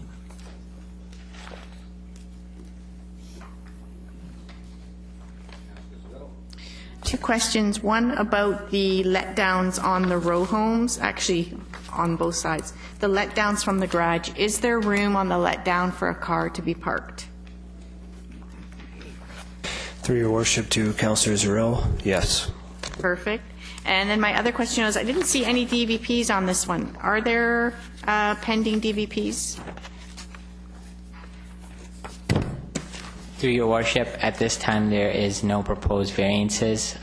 Two questions. One about the letdowns on the row homes, actually on both sides. The letdowns from the garage, is there room on the letdown for a car to be parked? Through your worship to Councillor Zarel, yes. Perfect. And then my other question was, I didn't see any DVPs on this one. Are there pending DVPs? Through your worship, at this time there is no proposed variances.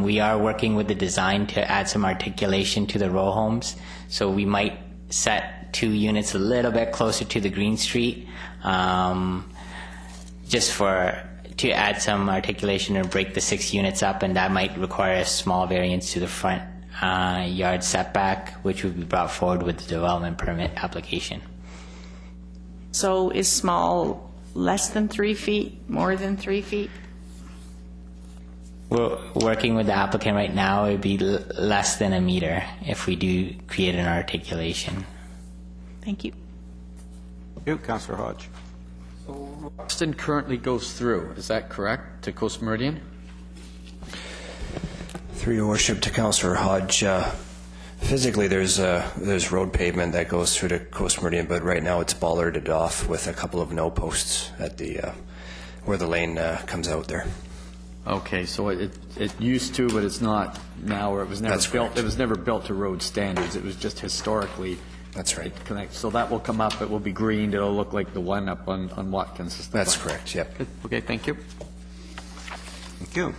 We are working with the design to add some articulation to the row homes, so we might set 2 units a little bit closer to the Green Street, just to add some articulation and break the 6 units up, and that might require a small variance to the front yard setback, which would be brought forward with the development permit application. So is small less than 3 feet, more than 3 feet? We're working with the applicant right now. It would be less than 1 meter if we do create an articulation. Thank you. Thank you, Councillor Hodge. So Roxton currently goes through, is that correct, to Coast Meridian? Through your worship to Councillor Hodge, physically there's road pavement that goes through to Coast Meridian, but right now it's bollarded off with a couple of no posts at the where the lane comes out there. Okay, so it used to, but it's not now, or it was never That's built. correct. It was never built to road standards. It was just historically. That's right. Connect. So that will come up. It will be greened. It'll look like the one up on Watkins. That's correct. Yep. Good. Okay. Thank you. Thank you.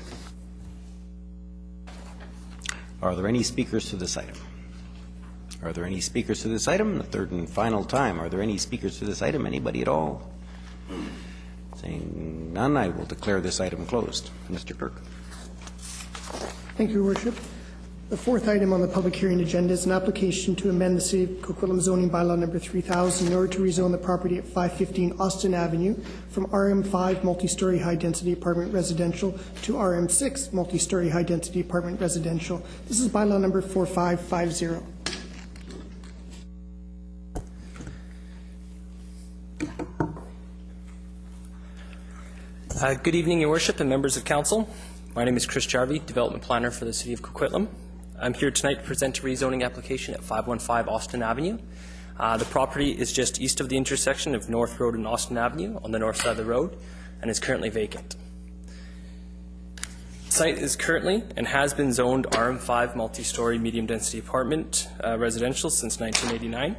Are there any speakers to this item? Are there any speakers to this item? The third and final time. Are there any speakers to this item? Anybody at all? Saying none, I will declare this item closed. Mr. Clerk. Thank you, Your Worship. The fourth item on the public hearing agenda is an application to amend the City of Coquitlam zoning bylaw number 3000 in order to rezone the property at 515 Austin Avenue from RM5 multi-story high-density apartment residential to RM6 multi-story high-density apartment residential. This is bylaw number 4550. Good evening, Your Worship and members of Council. My name is Chris Jarvie, Development Planner for the City of Coquitlam. I'm here tonight to present a rezoning application at 515 Austin Avenue. The property is just east of the intersection of North Road and Austin Avenue on the north side of the road and is currently vacant. The site is currently and has been zoned RM5 multi-story medium-density apartment residential since 1989.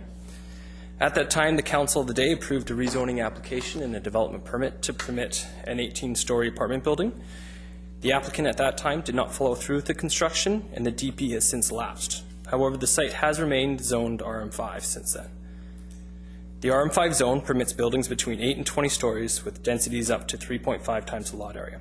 At that time, the Council of the Day approved a rezoning application and a development permit to permit an 18-story apartment building. The applicant at that time did not follow through with the construction, and the DP has since lapsed. However, the site has remained zoned RM5 since then. The RM5 zone permits buildings between 8 and 20 stories with densities up to 3.5 times the lot area.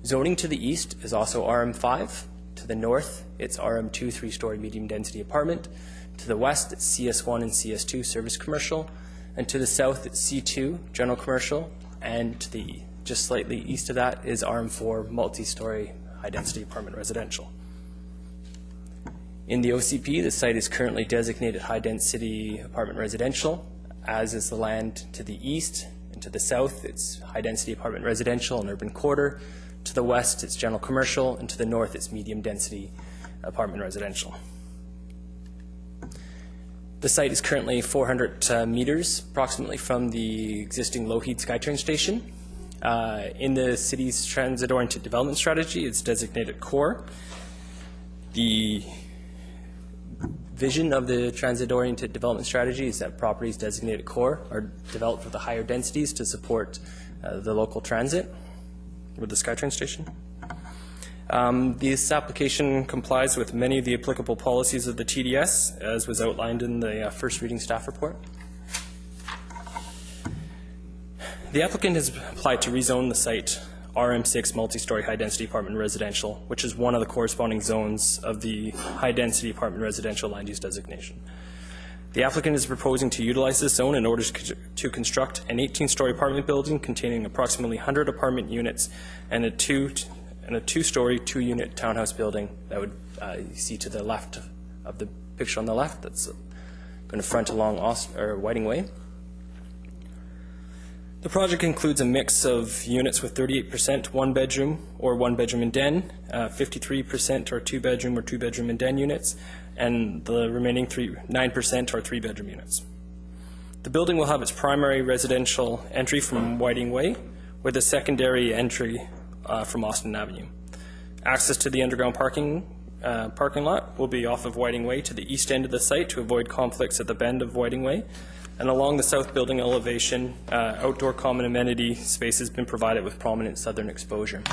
Zoning to the east is also RM5. To the north, it's RM2 3-story medium-density apartment. To the west, it's CS1 and CS2 service commercial. And to the south, it's C2 general commercial. And to the just slightly east of that is RM4 multi-story high-density apartment residential. In the OCP, the site is currently designated high-density apartment residential, as is the land to the east. And to the south, it's high-density apartment residential and urban quarter. To the west, it's general commercial. And to the north, it's medium-density apartment residential. The site is currently 400 meters approximately from the existing Lougheed SkyTrain station. In the city's transit-oriented development strategy, it's designated core. The vision of the transit-oriented development strategy is that properties designated core are developed with the higher densities to support the local transit with the SkyTrain station. This application complies with many of the applicable policies of the TDS, as was outlined in the first reading staff report. The applicant has applied to rezone the site RM6 multi-story high-density apartment residential, which is one of the corresponding zones of the high-density apartment residential land use designation. The applicant is proposing to utilize this zone in order to construct an 18-story apartment building containing approximately 100 apartment units and a two-story, two-unit townhouse building that would you see to the left of the picture on the left. That's going to front along Whiting Way. The project includes a mix of units with 38% one-bedroom or one-bedroom and den, 53% are two-bedroom or two-bedroom and den units, and the remaining 9% are three-bedroom units. The building will have its primary residential entry from Whiting Way, with a secondary entry from Austin Avenue. Access to the underground parking lot will be off of Whiting Way to the east end of the site to avoid conflicts at the bend of Whiting Way. And along the south building elevation, outdoor common amenity space has been provided with prominent southern exposure.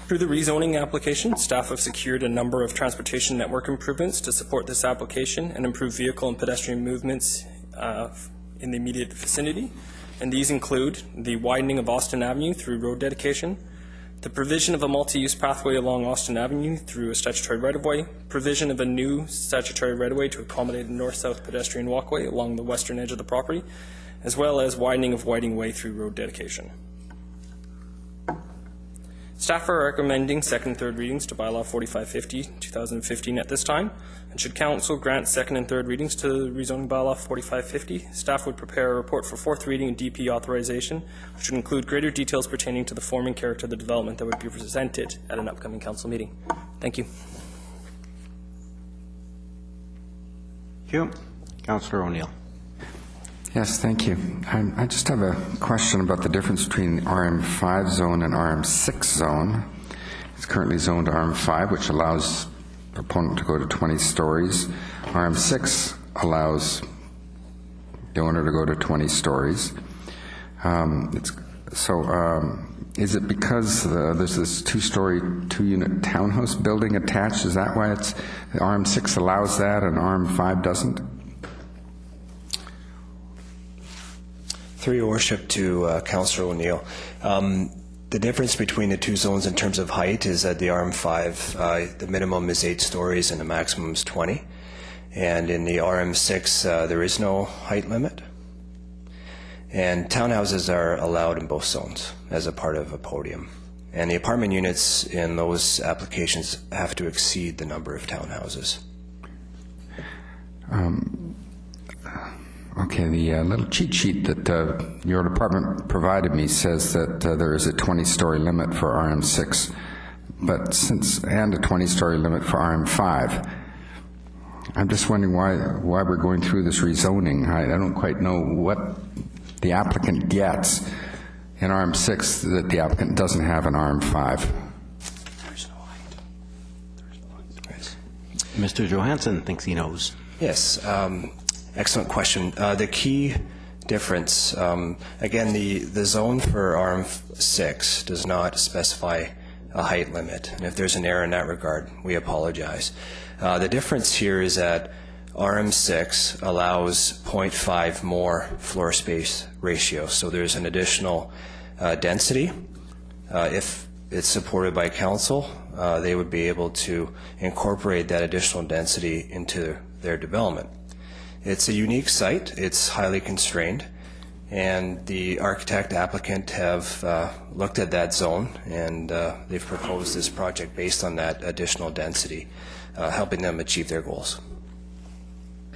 Through the rezoning application, staff have secured a number of transportation network improvements to support this application and improve vehicle and pedestrian movements in the immediate vicinity. And these include the widening of Austin Avenue through road dedication, the provision of a multi-use pathway along Austin Avenue through a statutory right-of-way, provision of a new statutory right-of-way to accommodate a north-south pedestrian walkway along the western edge of the property, as well as widening of Whiting Way through road dedication. Staff are recommending second and third readings to Bylaw 4550-2015 at this time, and should Council grant second and third readings to rezoning Bylaw 4550, staff would prepare a report for fourth reading and DP authorization, which would include greater details pertaining to the form and character of the development that would be presented at an upcoming Council meeting. Thank you. Thank you. Councillor O'Neill. Yes, thank you. I just have a question about the difference between RM5 zone and RM6 zone. It's currently zoned RM5, which allows the proponent to go to 20 stories. RM6 allows the owner to go to 20 stories. Is it because there's this two-story, two-unit townhouse building attached? Is that why it's RM6 allows that and RM5 doesn't? Through your worship to Councillor O'Neill, The difference between the two zones in terms of height is that the RM5, the minimum is 8 stories and the maximum is 20. And in the RM6, there is no height limit. And townhouses are allowed in both zones as a part of a podium. And the apartment units in those applications have to exceed the number of townhouses. Okay, the little cheat sheet that your department provided me says that there is a 20-story limit for RM6, and a 20-story limit for RM5. I'm just wondering why we're going through this rezoning. I don't quite know what the applicant gets in RM6 that the applicant doesn't have in RM5. There's no height. Mr. Johansson thinks he knows. Yes, excellent question. The key difference, again, the zone for RM6 does not specify a height limit, and if there's an error in that regard, we apologize. The difference here is that RM6 allows 0.5 more floor space ratio, so there's an additional density. If it's supported by council, they would be able to incorporate that additional density into their development. It's a unique site, it's highly constrained, and the architect applicant have looked at that zone, and they've proposed this project based on that additional density, helping them achieve their goals.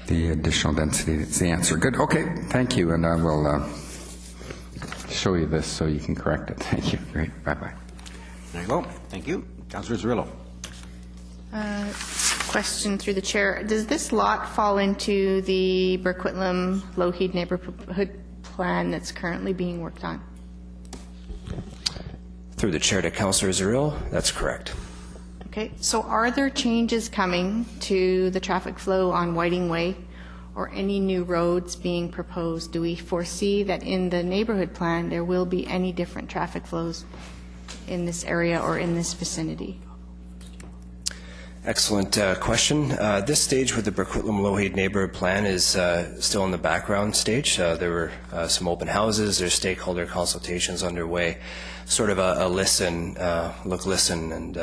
The additional density is the answer. Good. Okay. Thank you. And I will show you this so you can correct it. Thank you. Great. Bye-bye. There you go. Thank you. Councillor Cirillo. Question through the chair. Does this lot fall into the Coquitlam Lougheed neighborhood plan that's currently being worked on? Through the chair to Councillor Cirillo, that's correct. Okay, so are there changes coming to the traffic flow on Whiting Way or any new roads being proposed? Do we foresee that in the neighborhood plan there will be any different traffic flows in this area or in this vicinity? Excellent question. This stage with the Coquitlam Lougheed neighborhood plan is still in the background stage. There were some open houses, there's stakeholder consultations underway, sort of a listen, look, listen, and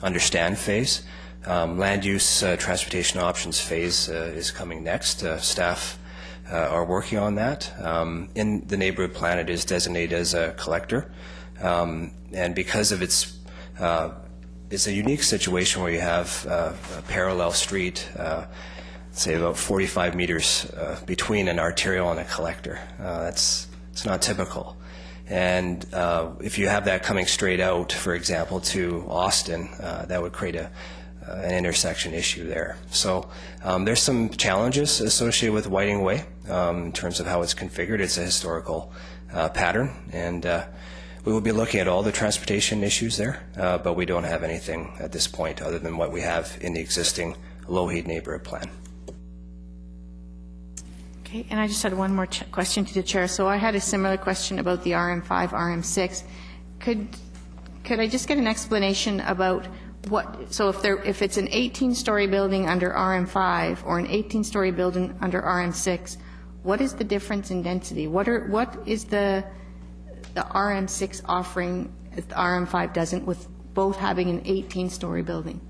understand phase. Land use transportation options phase is coming next. Staff are working on that. In the neighborhood plan, it is designated as a collector, and because of its it's a unique situation where you have a parallel street, say about 45 meters between an arterial and a collector. It's not typical. And if you have that coming straight out, for example, to Austin, that would create an intersection issue there. So there's some challenges associated with Whiting Way in terms of how it's configured. It's a historical pattern, and we will be looking at all the transportation issues there, but we don't have anything at this point other than what we have in the existing Lougheed neighborhood plan. Okay, and I just had one more question to the chair. So I had a similar question about the RM5, RM6. Could I just get an explanation about what? So if it's an 18-story building under RM5 or an 18-story building under RM6, what is the difference in density? What is the RM6 offering that the RM5 doesn't, with both having an 18-story building?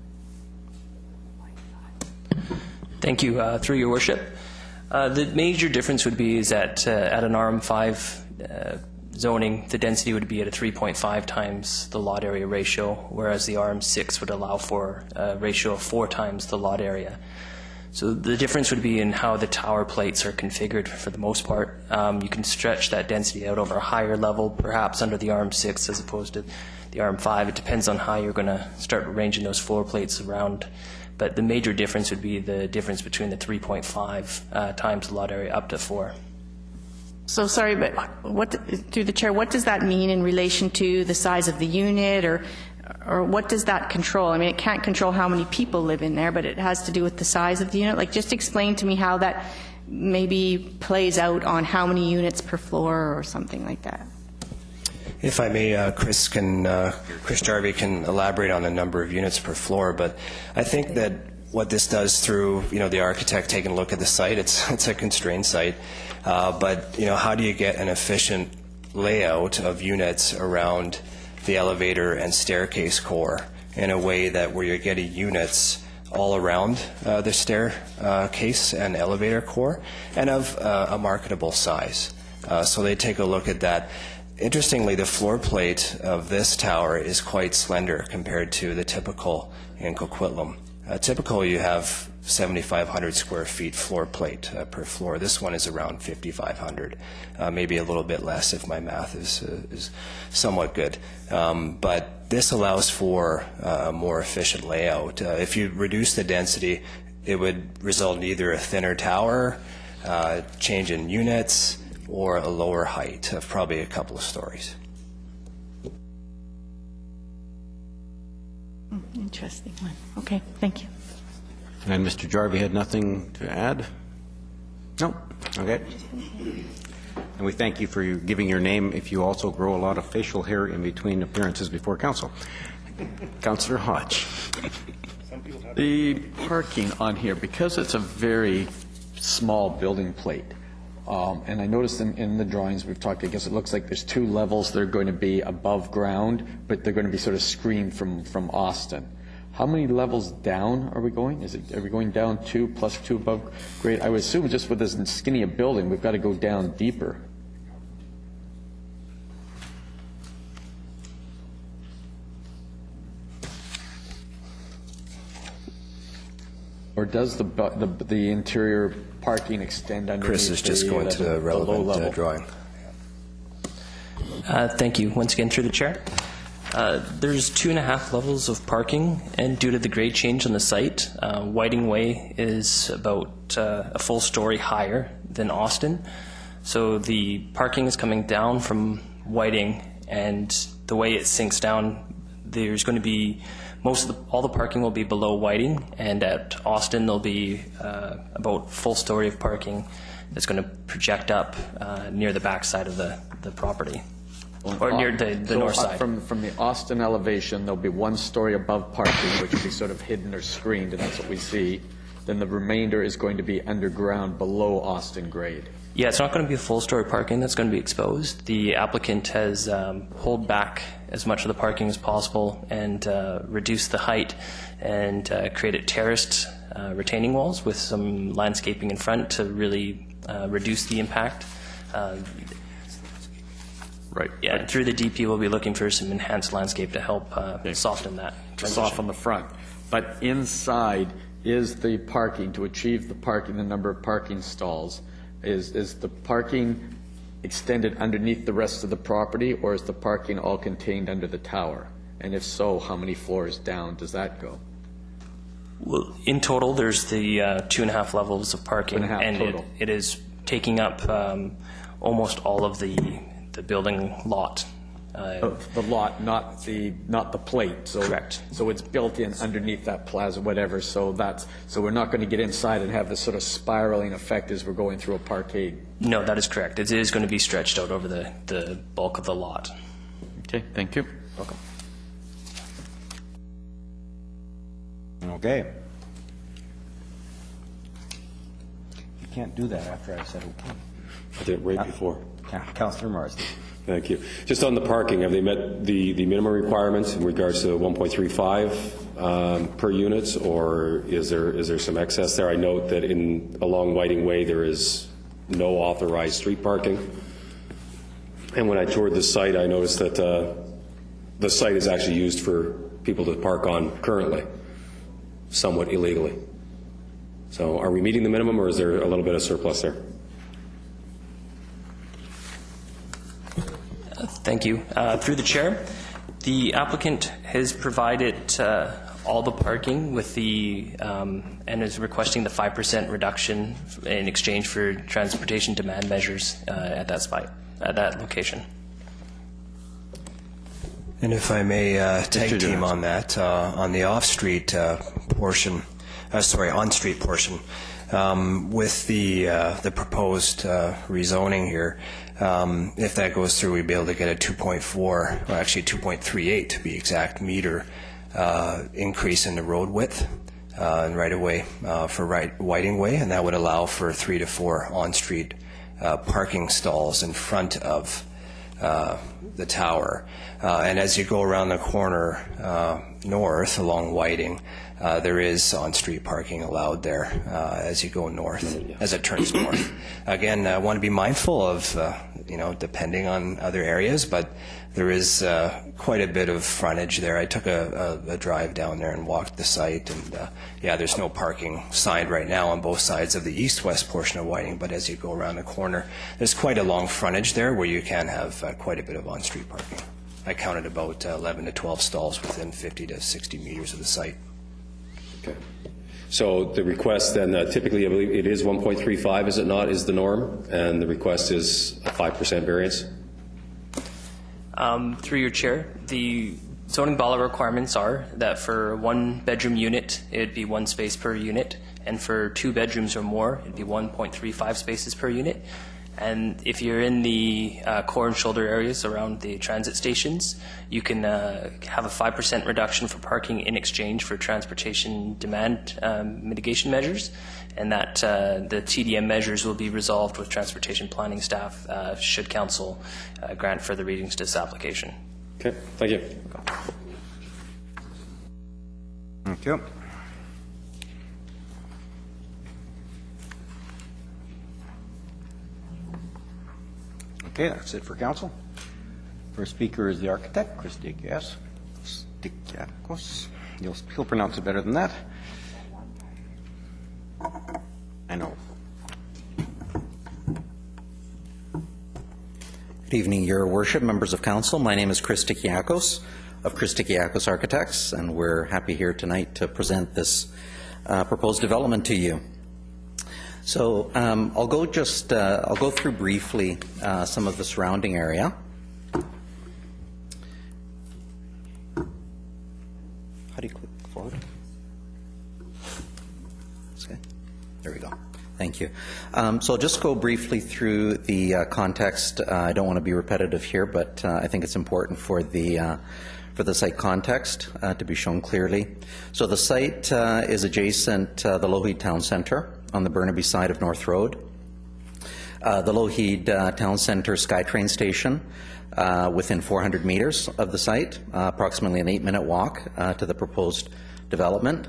Thank you. Through your worship. The major difference would be is that at an RM5 zoning, the density would be at a 3.5 times the lot area ratio, whereas the RM6 would allow for a ratio of 4 times the lot area. So the difference would be in how the tower plates are configured for the most part. You can stretch that density out over a higher level, perhaps under the RM6 as opposed to the RM5. It depends on how you're going to start arranging those floor plates around. But the major difference would be the difference between the 3.5 times the lot area up to 4. So sorry, but through the chair, what does that mean in relation to the size of the unit, or what does that control? I mean, it can't control how many people live in there, but it has to do with the size of the unit. Like, just explain to me how that maybe plays out on how many units per floor or something like that. If I may, Chris Jarvie can elaborate on the number of units per floor, but I think that what this does through, the architect taking a look at the site, it's a constrained site, but, how do you get an efficient layout of units around the elevator and staircase core in a way that where you're getting units all around the staircase and elevator core, and of a marketable size. So they take a look at that. Interestingly, the floor plate of this tower is quite slender compared to the typical in Coquitlam. Typical, you have 7,500 square feet floor plate per floor. This one is around 5,500, maybe a little bit less if my math is somewhat good. But this allows for a more efficient layout. If you reduce the density, it would result in either a thinner tower, change in units, or a lower height of probably a couple of stories. Interesting one. Okay, thank you. And Mr. Jarvie had nothing to add? No? Okay. And we thank you for giving your name if you also grow a lot of facial hair in between appearances before council. Councillor Hodge. The parking on here, because it's a very small building plate, and I noticed in the drawings we've talked, I guess it looks like there's 2 levels that are going to be above ground, but they're going to be sort of screened from Austin. How many levels down are we going? Are we going down 2 plus 2 above grade? I would assume just with this skinny a building, we've got to go down deeper. Or does the interior parking extend underneath? Chris is just going to the relevant drawing. Thank you. Once again, through the chair. There's 2.5 levels of parking, and due to the grade change on the site, Whiting Way is about a full story higher than Austin. So the parking is coming down from Whiting, and the way it sinks down, there's going to be all the parking will be below Whiting, and at Austin there'll be about full story of parking that's going to project up near the back side of the property, or near the north side. From the Austin elevation, there'll be 1 story above parking, which will be sort of hidden or screened, and that's what we see. Then the remainder is going to be underground below Austin grade. Yeah, it's not going to be a full story parking that's going to be exposed. The applicant has pulled back as much of the parking as possible and reduced the height and created terraced retaining walls with some landscaping in front to really reduce the impact. Right. Yeah, and through the DP we'll be looking for some enhanced landscape to help soften that transition. Soften the front. But inside is the parking, to achieve the parking, the number of parking stalls, is the parking extended underneath the rest of the property, or is the parking all contained under the tower? And if so, how many floors down does that go? Well, in total, there's the 2.5 levels of parking, and it is taking up almost all of the building lot. The lot, not the plate. So, correct. So it's built in underneath that plaza, whatever. So we're not going to get inside and have this sort of spiraling effect as we're going through a parkade. No, that is correct. It is going to be stretched out over the bulk of the lot. Okay, thank you. Welcome. Okay. You can't do that after I said okay. I did it right before. Councillor Morrison. Thank you. Just on the parking, have they met the minimum requirements in regards to 1.35 per units, or is there some excess there? I note that along Whiting Way there is no authorized street parking, and when I toured the site, I noticed that the site is actually used for people to park on currently, somewhat illegally. So, are we meeting the minimum, or is there a little bit of surplus there? Thank you. Through the chair, the applicant has provided all the parking with and is requesting the 5% reduction in exchange for transportation demand measures at that location. And if I may tag team on that, on the off-street portion, on-street portion, with the proposed rezoning here, if that goes through, we'd be able to get a 2.4, or actually 2.38 to be exact, meter increase in the road width and right-of-way for Whiting Way, and that would allow for 3 to 4 on-street parking stalls in front of the tower. And as you go around the corner north along Whiting, there is on-street parking allowed there as you go north, as it turns north. Again, I want to be mindful of, depending on other areas, but there is quite a bit of frontage there. I took a drive down there and walked the site, and there's no parking signed right now on both sides of the east-west portion of Whiting, but as you go around the corner, there's quite a long frontage there where you can have quite a bit of on-street parking. I counted about 11 to 12 stalls within 50 to 60 meters of the site. Okay. So the request then, typically I believe it is 1.35, is it not, is the norm? And the request is a 5% variance? Through your chair, the zoning bylaw requirements are that for a one-bedroom unit, it would be 1 space per unit, and for 2 bedrooms or more, it would be 1.35 spaces per unit. And if you're in the core and shoulder areas around the transit stations, you can have a 5% reduction for parking in exchange for transportation demand mitigation measures, and that the TDM measures will be resolved with transportation planning staff should council grant further readings to this application. Okay, thank you. Thank you. Okay, that's it for council. First speaker is the architect, Chris Stikiakos. He'll pronounce it better than that. I know. Good evening, Your Worship, members of council. My name is Chris Stikiakos of Chris Stikiakos Architects, and we're happy here tonight to present this proposed development to you. So I'll go through briefly some of the surrounding area. How do you click forward? Okay, there we go. Thank you. So I'll just go briefly through the context. I don't want to be repetitive here, but I think it's important for the site context to be shown clearly. So the site is adjacent to the Lougheed Town Centre on the Burnaby side of North Road. The Lougheed Town Centre SkyTrain station within 400 meters of the site, approximately an 8-minute walk to the proposed development.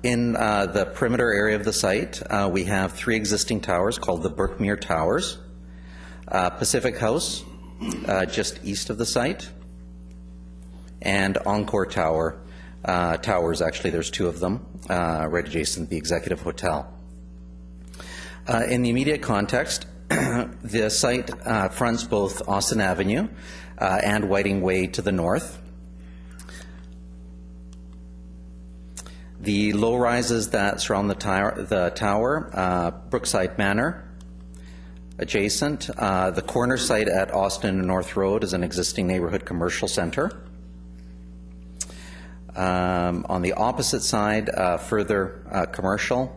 In the perimeter area of the site, we have 3 existing towers called the Brookmere Towers, Pacific House just east of the site, and Encore Tower, towers, actually there's 2 of them, right adjacent to the Executive Hotel. In the immediate context, the site fronts both Austin Avenue and Whiting Way to the north. The low-rises that surround the tower, Brookside Manor, adjacent. The corner site at Austin and North Road is an existing neighborhood commercial center. On the opposite side, further commercial,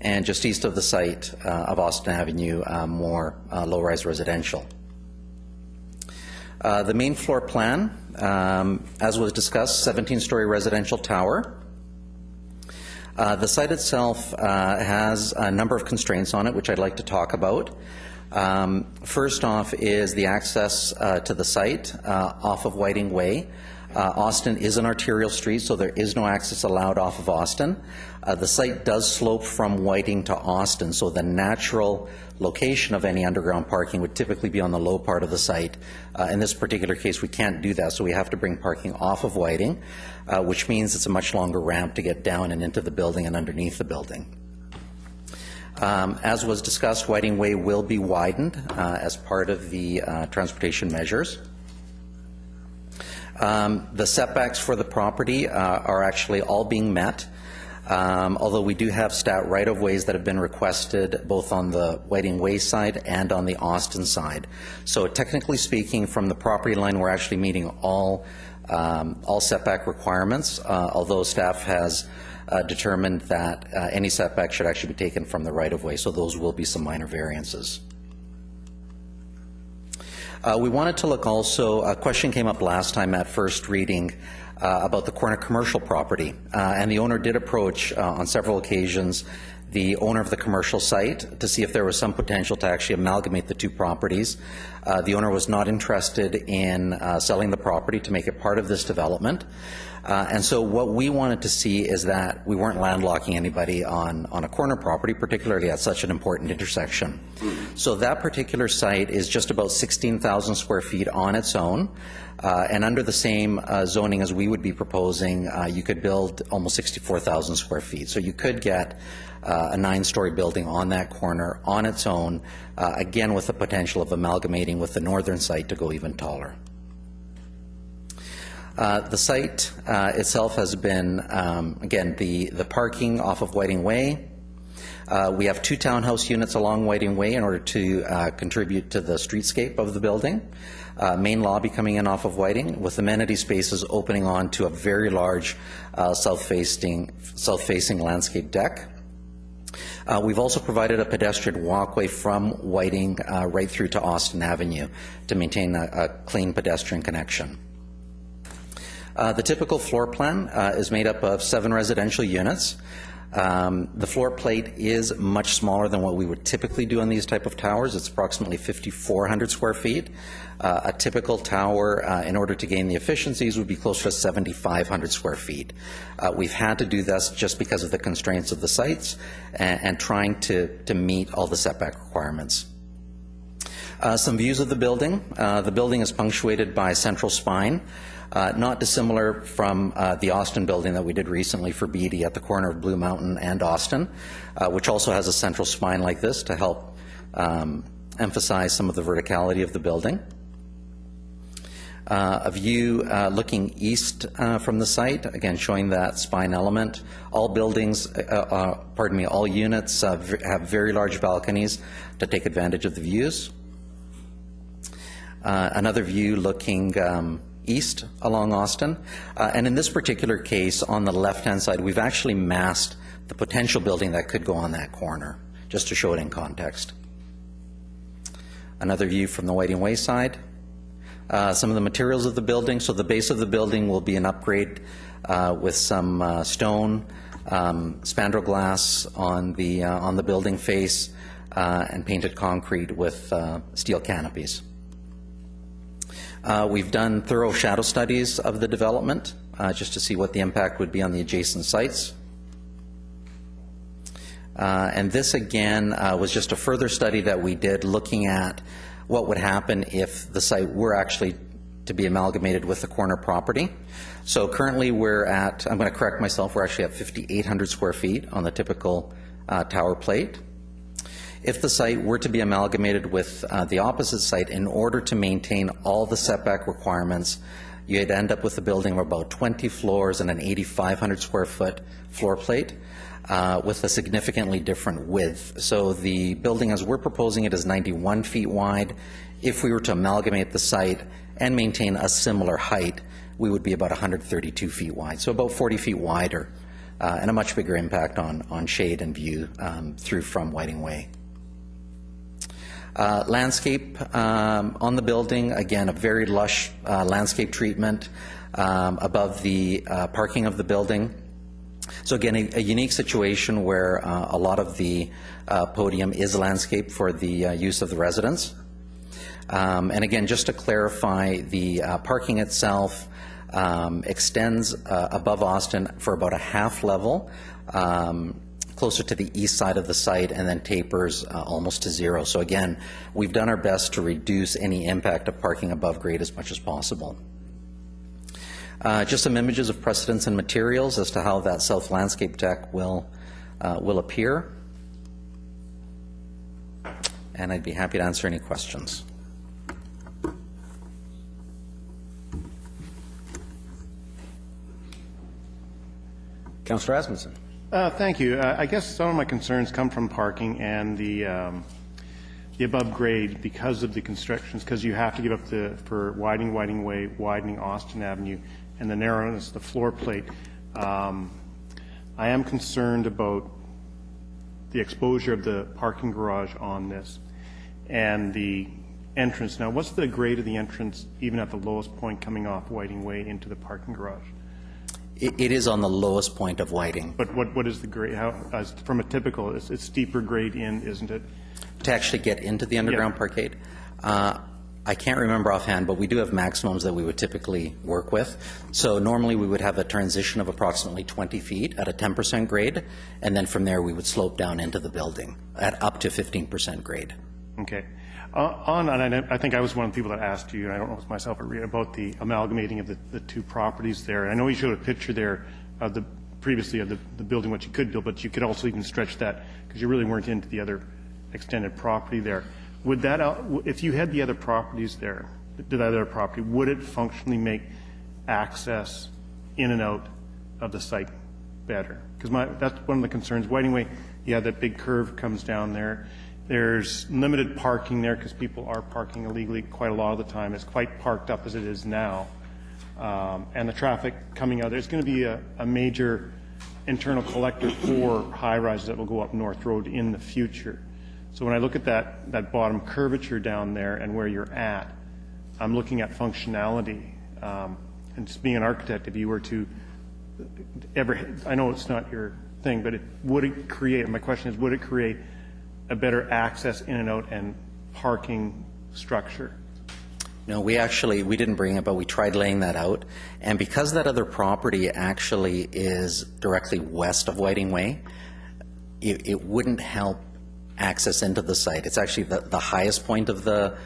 and just east of the site of Austin Avenue, more low-rise residential. The main floor plan, as was discussed, 17-story residential tower. The site itself has a number of constraints on it, which I'd like to talk about. First off is the access to the site off of Whiting Way. Austin is an arterial street, so there is no access allowed off of Austin. The site does slope from Whiting to Austin, so the natural location of any underground parking would typically be on the low part of the site. In this particular case, we can't do that, so we have to bring parking off of Whiting, which means it's a much longer ramp to get down and into the building and underneath the building. As was discussed, Whiting Way will be widened as part of the transportation measures. The setbacks for the property are actually all being met, although we do have stat right-of-ways that have been requested both on the Whiting Way side and on the Austin side. So technically speaking, from the property line, we're actually meeting all setback requirements, although staff has determined that any setback should actually be taken from the right-of-way, so those will be some minor variances. We wanted to look also, a question came up last time at first reading about the corner commercial property, and the owner did approach on several occasions the owner of the commercial site to see if there was some potential to actually amalgamate the two properties. The owner was not interested in selling the property to make it part of this development. And so what we wanted to see is that we weren't landlocking anybody on a corner property, particularly at such an important intersection. So that particular site is just about 16,000 square feet on its own. And under the same zoning as we would be proposing, you could build almost 64,000 square feet. So you could get a 9-story building on that corner on its own, again with the potential of amalgamating with the northern site to go even taller. The site itself has been, again, the parking off of Whiting Way. We have 2 townhouse units along Whiting Way in order to contribute to the streetscape of the building. Main lobby coming in off of Whiting with amenity spaces opening onto a very large south-facing landscape deck. We've also provided a pedestrian walkway from Whiting right through to Austin Avenue to maintain a clean pedestrian connection. The typical floor plan is made up of 7 residential units. The floor plate is much smaller than what we would typically do on these type of towers. It's approximately 5,400 square feet. A typical tower, in order to gain the efficiencies, would be closer to 7,500 square feet. We've had to do this just because of the constraints of the sites and trying to meet all the setback requirements. Some views of the building. The building is punctuated by a central spine. Not dissimilar from the Austin building that we did recently for Beatty at the corner of Blue Mountain and Austin, which also has a central spine like this to help emphasize some of the verticality of the building. A view looking east from the site, again showing that spine element. All buildings, all units have very large balconies to take advantage of the views. Another view looking east along Austin. And in this particular case, on the left-hand side, we've actually masked the potential building that could go on that corner, just to show it in context. Another view from the Whiting Way side. Some of the materials of the building. So the base of the building will be an upgrade with some stone, spandrel glass on the building face, and painted concrete with steel canopies. We've done thorough shadow studies of the development just to see what the impact would be on the adjacent sites. And this again was just a further study that we did looking at what would happen if the site were actually to be amalgamated with the corner property. So currently we're at, I'm going to correct myself, we're actually at 5,800 square feet on the typical tower plate. If the site were to be amalgamated with the opposite site, in order to maintain all the setback requirements, you'd end up with a building of about 20 floors and an 8,500 square foot floor plate with a significantly different width. So the building as we're proposing it is 91 feet wide. If we were to amalgamate the site and maintain a similar height, we would be about 132 feet wide, so about 40 feet wider, and a much bigger impact on shade and view through from Whiting Way. Landscape on the building, again, a very lush landscape treatment above the parking of the building. So again, a unique situation where a lot of the podium is landscape for the use of the residents. And again, just to clarify, the parking itself extends above Austin for about a half level, closer to the east side of the site, and then tapers almost to zero. So again, we've done our best to reduce any impact of parking above grade as much as possible. Just some images of precedents and materials as to how that south landscape deck will appear. And I'd be happy to answer any questions. Councillor Asmussen. Thank you. I guess some of my concerns come from parking and the above grade because of the constructions, because you have to give up for Whiting Way, widening Austin Avenue, and the narrowness of the floor plate. I am concerned about the exposure of the parking garage on this and the entrance. Now, what's the grade of the entrance, even at the lowest point coming off Whiting Way into the parking garage? It is on the lowest point of Whiting. But what is the grade? From a typical, it's steeper grade in, isn't it? To actually get into the underground parkade? I can't remember offhand, but we do have maximums that we would typically work with. So normally we would have a transition of approximately 20 feet at a 10% grade, and then from there we would slope down into the building at up to 15% grade. Okay. And I think I was one of the people that asked you, and I don't know if it's myself or Rita, about the amalgamating of the two properties there. And I know you showed a picture there of previously of the building, what you could build, but you could also even stretch that because you really weren't into the other extended property there. Would that, if you had the other properties there, the other property, would it functionally make access in and out of the site better? Because that's one of the concerns. Whiting Way, yeah, that big curve comes down there. There's limited parking there because people are parking illegally quite a lot of the time. It's quite parked up as it is now. And the traffic coming out, there's going to be a major internal collector for high-rises that will go up North Road in the future. So when I look at that bottom curvature down there and where you're at, I'm looking at functionality. And just being an architect, if you were to ever, I know it's not your thing, but would it create, my question is, would it create a better access in and out and parking structure? No, we didn't bring it, but we tried laying that out. And because that other property actually is directly west of Whiting Way, it wouldn't help access into the site. It's actually the highest point of the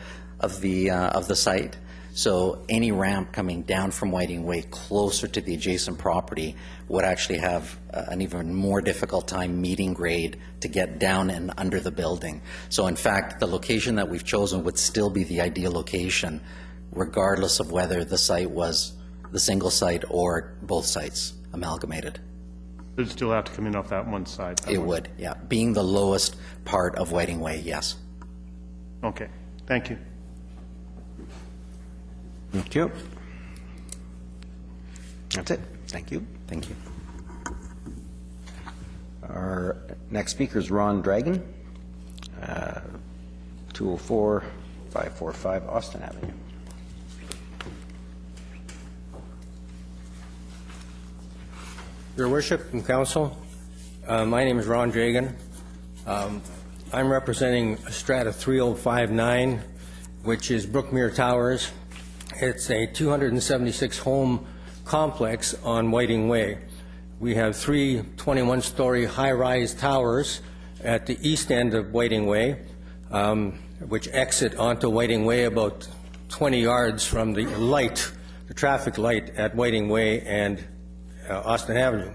site. So any ramp coming down from Whiting Way closer to the adjacent property would actually have an even more difficult time meeting grade to get down and under the building. So in fact, the location that we've chosen would still be the ideal location, regardless of whether the site was the single site or both sites amalgamated. It would still have to come in off that one side? It would, yeah. Being the lowest part of Whiting Way, yes. Okay. Thank you. Thank you. That's it. Thank you. Thank you. Our next speaker is Ron Dragon, 204-545 Austin Avenue. Your Worship and Council, my name is Ron Dragan. I'm representing Strata 3059, which is Brookmere Towers. It's a 276-home complex on Whiting Way. We have three 21-story high-rise towers at the east end of Whiting Way, which exit onto Whiting Way about 20 yards from the light, the traffic light at Whiting Way and Austin Avenue.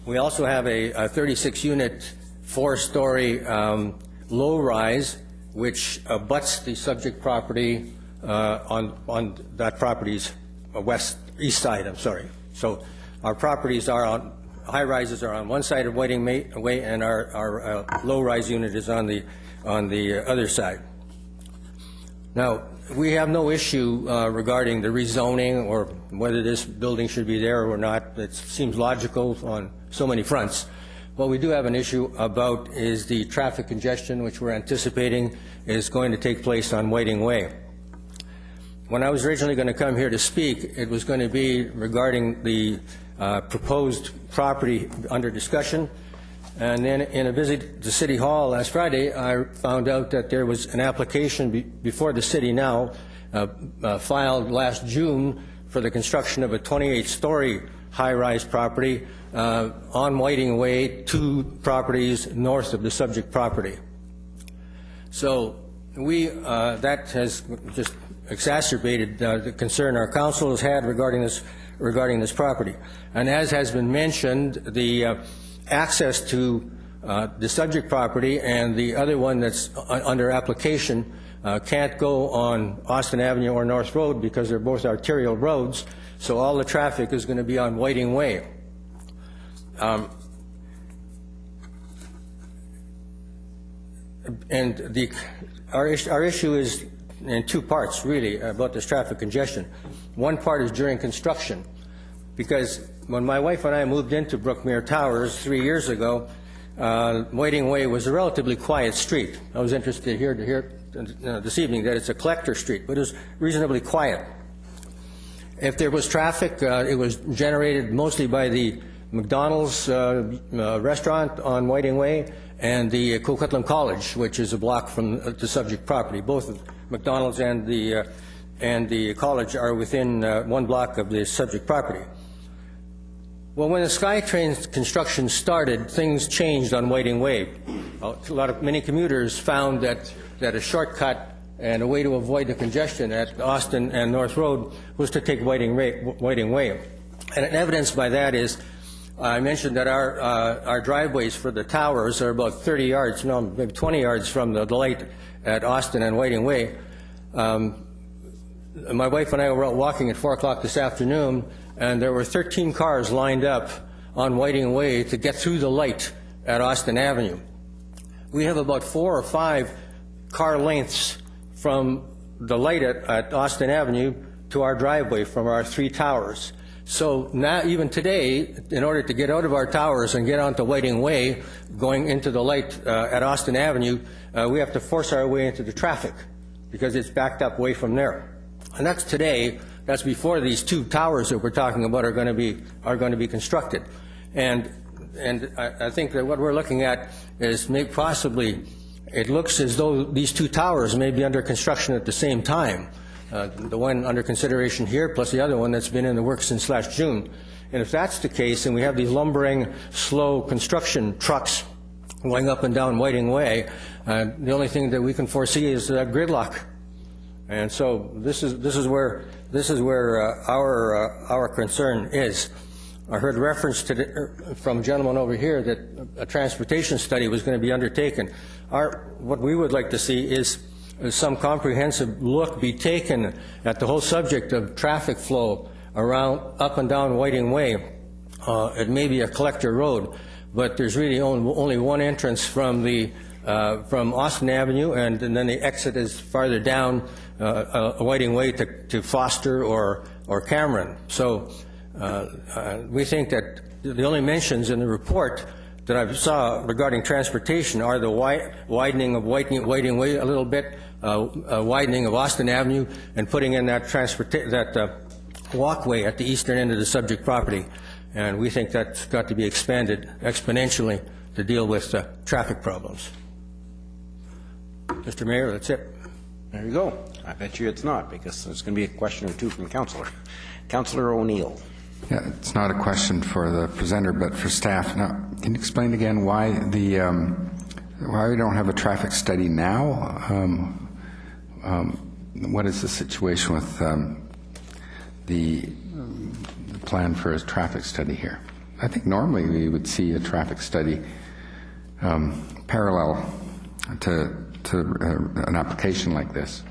We also have a 36-unit, 4-story low-rise, which abuts the subject property on that property's east side. I'm sorry. So our properties are on high-rises are on one side of Whiting Way, and our low-rise unit is on the other side. Now, we have no issue regarding the rezoning or whether this building should be there or not. It seems logical on so many fronts. What we do have an issue about is the traffic congestion, which we're anticipating is going to take place on Whiting Way. When I was originally going to come here to speak, it was going to be regarding the proposed property under discussion. And then in a visit to City Hall last Friday, I found out that there was an application before the city now filed last June for the construction of a 28-story high-rise property on Whiting Way, 2 properties north of the subject property. So that has just exacerbated the concern our council has had regarding this property. And as has been mentioned, the access to the subject property and the other one that's under application can't go on Austin Avenue or North Road because they're both arterial roads, so all the traffic is going to be on Whiting Way. And our issue is in 2 parts, really, about this traffic congestion. One part is during construction, because when my wife and I moved into Brookmere Towers 3 years ago, Whiting Way was a relatively quiet street. I was interested here to hear this evening that it's a collector street, but it was reasonably quiet. If there was traffic, it was generated mostly by the McDonald's restaurant on Whiting Way and the Coquitlam College, which is a block from the subject property. Both McDonald's and the college are within 1 block of the subject property. Well, when the SkyTrain construction started, things changed on Whiting Way. Many commuters found that a shortcut and a way to avoid the congestion at Austin and North Road was to take Whiting Way. And evidenced by that is, I mentioned that our driveways for the towers are about 30 yards, no, maybe 20 yards from the light at Austin and Whiting Way. My wife and I were out walking at 4 o'clock this afternoon, and there were 13 cars lined up on Whiting Way to get through the light at Austin Avenue. We have about 4 or 5 car lengths from the light at Austin Avenue to our driveway from our 3 towers. So now, even today, in order to get out of our towers and get onto Whiting Way, going into the light at Austin Avenue, we have to force our way into the traffic because it's backed up way from there. And that's today. That's before these 2 towers that we're talking about are going to be constructed. And I think that what we're looking at is possibly, it looks as though these 2 towers may be under construction at the same time. The one under consideration here, plus the other one that's been in the works since last June. And if that's the case, and we have these lumbering, slow construction trucks going up and down Whiting Way, the only thing that we can foresee is gridlock. And so this is where our concern is. I heard reference from a gentleman over here that a transportation study was going to be undertaken. What we would like to see is some comprehensive look be taken at the whole subject of traffic flow around up and down Whiting Way. It may be a collector road, but there's really only one entrance from Austin Avenue, and then the exit is farther down Whiting Way to Foster or Cameron. So we think that the only mentions in the report that I saw regarding transportation are the widening of Whiting Way a little bit, widening of Austin Avenue, and putting in that walkway at the eastern end of the subject property. And we think that's got to be expanded exponentially to deal with traffic problems. Mr. Mayor, that's it. There you go. I bet you it's not, because there's going to be a question or two from Councillor. Councillor O'Neill. Yeah, it's not a question for the presenter, but for staff. Now, can you explain again why why we don't have a traffic study now? What is the situation with the plan for a traffic study here? I think normally we would see a traffic study parallel to an application like this.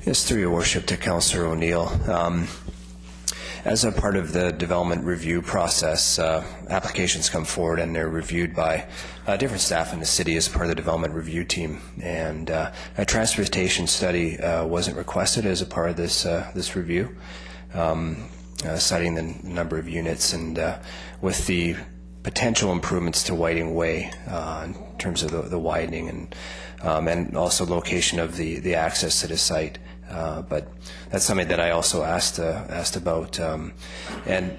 Yes, through your worship to Councillor O'Neill. As a part of the development review process, applications come forward and they're reviewed by different staff in the city as part of the development review team. And a transportation study wasn't requested as a part of this review, citing the number of units and with the potential improvements to Whiting Way in terms of the widening and also location of the access to the site. But that's something that I also asked about. And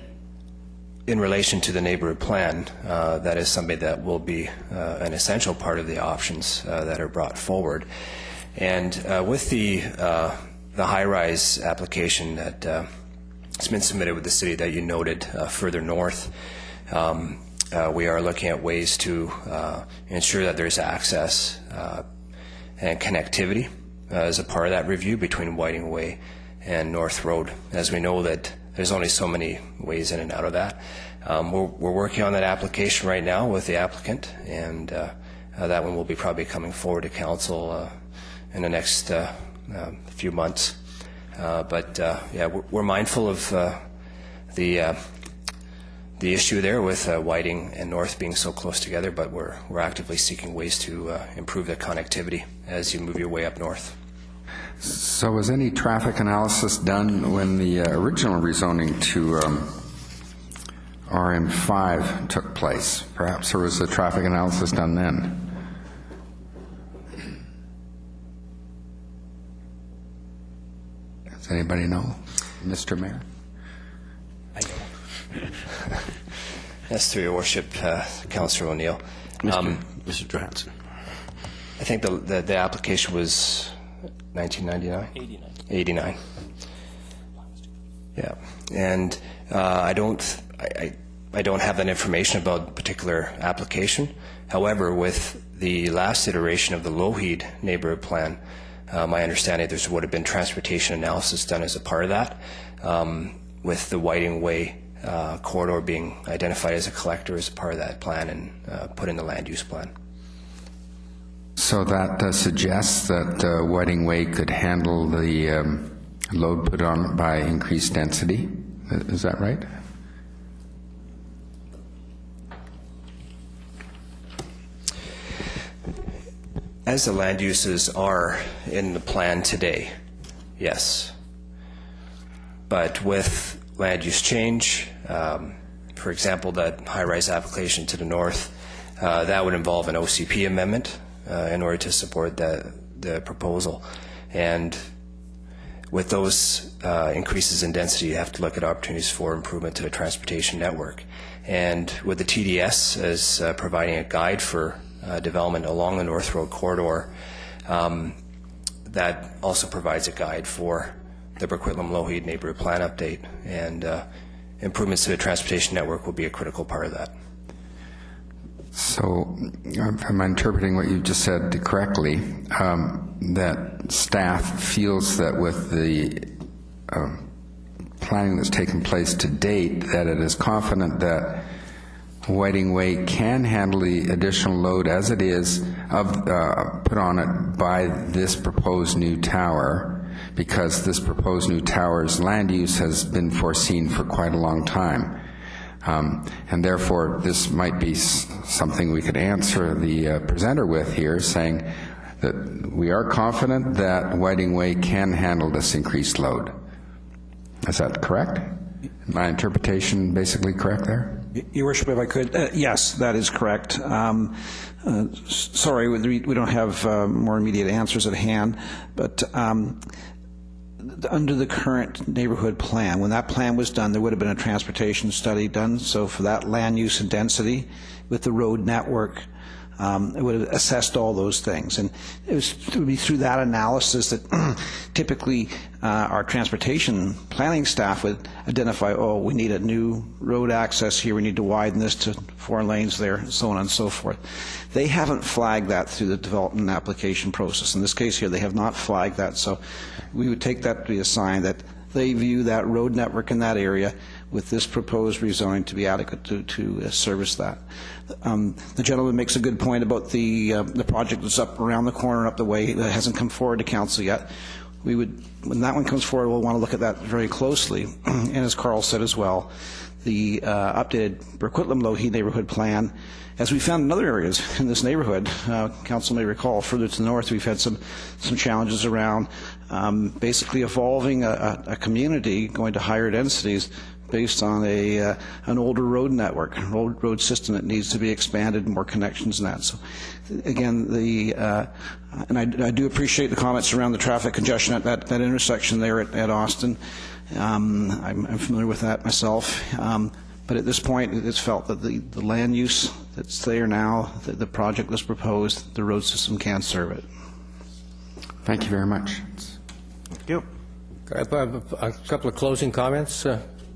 in relation to the neighborhood plan, that is something that will be an essential part of the options that are brought forward. And with the high-rise application that has been submitted with the city that you noted further north, we are looking at ways to ensure that there's access and connectivity as a part of that review between Whiting Way and North Road, as we know that there's only so many ways in and out of that. We're working on that application right now with the applicant, and that one will be probably coming forward to council in the next few months. But yeah, we're mindful of the issue there with Whiting and North being so close together, but we're actively seeking ways to improve the connectivity as you move your way up north. So was any traffic analysis done when the original rezoning to RM5 took place? Perhaps there was a traffic analysis done then? Does anybody know? Mr. Mayor? I don't. That's through your worship, Councillor O'Neill. Mr. Johansson. I think the application was 1999? 89. Yeah, and I don't have that information about the particular application. However, with the last iteration of the Lougheed neighborhood plan, my understanding there would have been transportation analysis done as a part of that, with the Whiting Way corridor being identified as a collector as a part of that plan and put in the land use plan. So that suggests that Whiting Way could handle the load put on by increased density. Is that right? As the land uses are in the plan today, yes. But with land use change, for example, that high-rise application to the north, that would involve an OCP amendment in order to support the proposal. And with those increases in density, you have to look at opportunities for improvement to the transportation network. And with the TDS as providing a guide for development along the North Road corridor, that also provides a guide for the Coquitlam-Lougheed neighborhood plan update, and improvements to the transportation network will be a critical part of that. So, am I interpreting what you just said correctly, that staff feels that with the planning that's taken place to date, that it is confident that Whiting Way can handle the additional load as it is put on it by this proposed new tower, because this proposed new tower's land use has been foreseen for quite a long time. And therefore, this might be something we could answer the presenter with here, saying that we are confident that Whiting Way can handle this increased load. Is that correct? My interpretation basically correct there? Your Worship, if I could, yes, that is correct. Sorry, we don't have more immediate answers at hand, but under the current neighborhood plan, when that plan was done, there would have been a transportation study done. So for that land use and density with the road network, it would have assessed all those things. And it would be through that analysis that typically our transportation planning staff would identify, oh, we need a new road access here, we need to widen this to 4 lanes there, so on and so forth. They haven't flagged that through the development application process. In this case here, they have not flagged that, so we would take that to be a sign that they view that road network in that area with this proposed rezoning to be adequate to service that. The gentleman makes a good point about the project that's up around the corner and up the way that hasn't come forward to council yet. We would, when that one comes forward, we'll want to look at that very closely. And as Carl said as well, the updated Coquitlam-Lougheed neighborhood plan, as we found in other areas in this neighborhood, council may recall, further to the north, we've had some challenges around basically evolving a community going to higher densities based on an older road network, an old road system that needs to be expanded, more connections and that. So again, and I do appreciate the comments around the traffic congestion at that intersection there at Austin. I'm familiar with that myself. But at this point, it's felt that the land use that's there now, the project that's proposed, the road system can serve it. Thank you very much. Thank you. I have a couple of closing comments,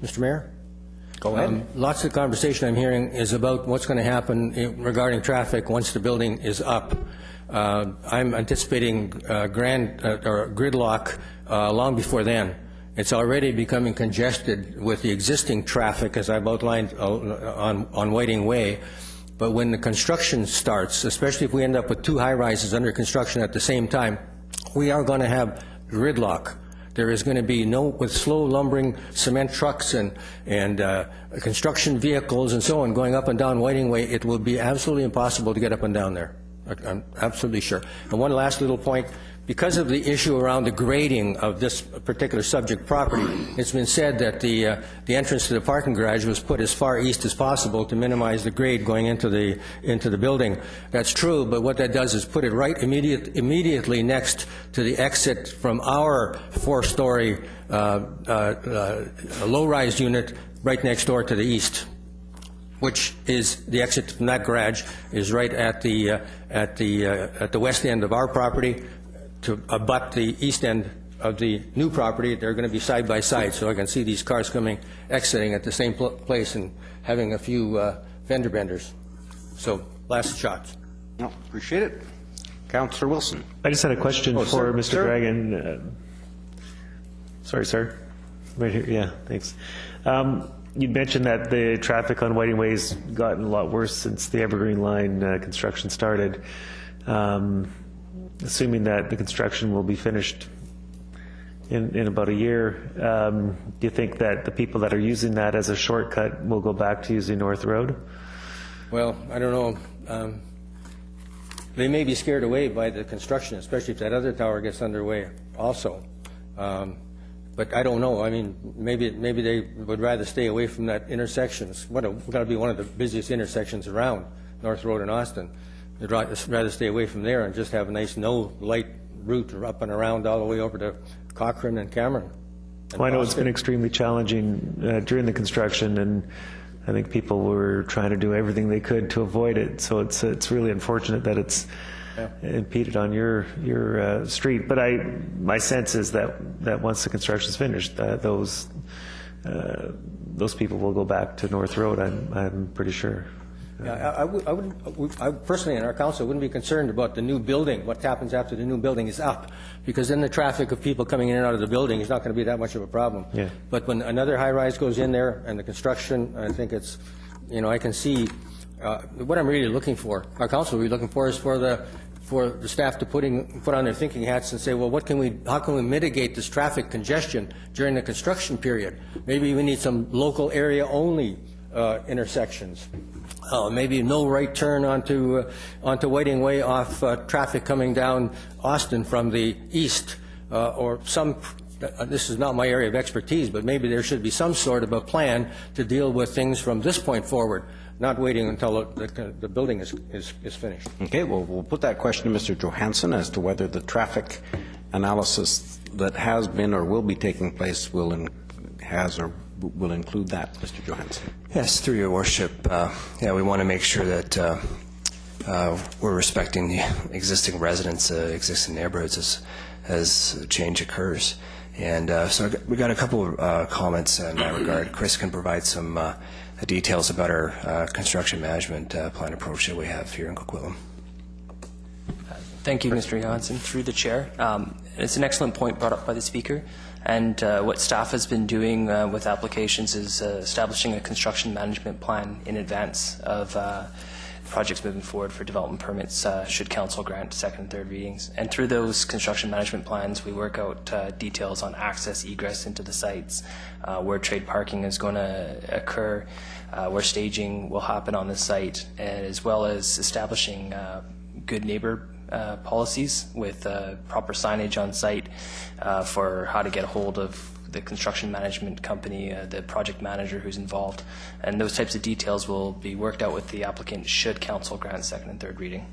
Mr. Mayor. Go ahead. Lots of the conversation I'm hearing is about what's going to happen regarding traffic once the building is up. I'm anticipating gridlock long before then. It's already becoming congested with the existing traffic, as I've outlined on Whiting Way. But when the construction starts, especially if we end up with 2 high-rises under construction at the same time, we are going to have gridlock. There is going to be with slow lumbering cement trucks and construction vehicles and so on going up and down Whiting Way, it will be absolutely impossible to get up and down there. I'm absolutely sure. And one last little point, because of the issue around the grading of this particular subject property, it's been said that the entrance to the parking garage was put as far east as possible to minimize the grade going into the building. That's true, but what that does is put it right immediately next to the exit from our four-story low-rise unit right next door to the east, which is the exit from that garage is right at the west end of our property to abut the east end of the new property. They're going to be side by side, so I can see these cars exiting at the same place and having a few fender benders. So, last shot. No, appreciate it. Councillor Wilson. I just had a question for sir. Mr. Sir? Dragon. Sorry, sir. Right here. Yeah, thanks. You mentioned that the traffic on Whiting Way has gotten a lot worse since the Evergreen Line construction started. Assuming that the construction will be finished in about a year, do you think that the people that are using that as a shortcut will go back to using North Road? Well, I don't know. They may be scared away by the construction, especially if that other tower gets underway also. But I don't know. I mean, maybe they would rather stay away from that intersection. It's got to be one of the busiest intersections around, North Road and Austin. They'd rather stay away from there and just have a nice light route up and around all the way over to Cochrane and Cameron. Well, I know it's been extremely challenging during the construction, and I think people were trying to do everything they could to avoid it. So it's really unfortunate that it's impeded on your street. But my sense is that once the construction is finished, those people will go back to North Road. I'm pretty sure. Yeah, I personally, in our council, wouldn't be concerned about the new building, what happens after the new building is up, because then the traffic of people coming in and out of the building is not going to be that much of a problem. Yeah. But when another high-rise goes in there and the construction, I think it's, I can see what I'm really looking for, our council will be looking for is for the staff to put on their thinking hats and say, well, how can we mitigate this traffic congestion during the construction period? Maybe we need some local area only intersections. Maybe no right turn onto Whiting Way off traffic coming down Austin from the east, or some. This is not my area of expertise, but maybe there should be some sort of a plan to deal with things from this point forward, not waiting until the building is finished. Okay, well, we'll put that question to Mr. Johansson as to whether the traffic analysis that has been or will be taking place will include that, Mr. Johansson. Yes, through your worship, we want to make sure that we're respecting the existing residents, existing neighborhoods as change occurs. And so we got a couple of comments in that regard. Chris can provide some details about our construction management plan approach that we have here in Coquitlam. Thank you, Mr. Johansson. Through the chair, it's an excellent point brought up by the speaker. And what staff has been doing with applications is establishing a construction management plan in advance of projects moving forward for development permits should council grant second and third readings. And through those construction management plans, we work out details on access, egress into the sites, where trade parking is going to occur, where staging will happen on the site, as well as establishing good neighbor policies with proper signage on site for how to get a hold of the construction management company, the project manager who's involved. And those types of details will be worked out with the applicant should council grant second and third reading.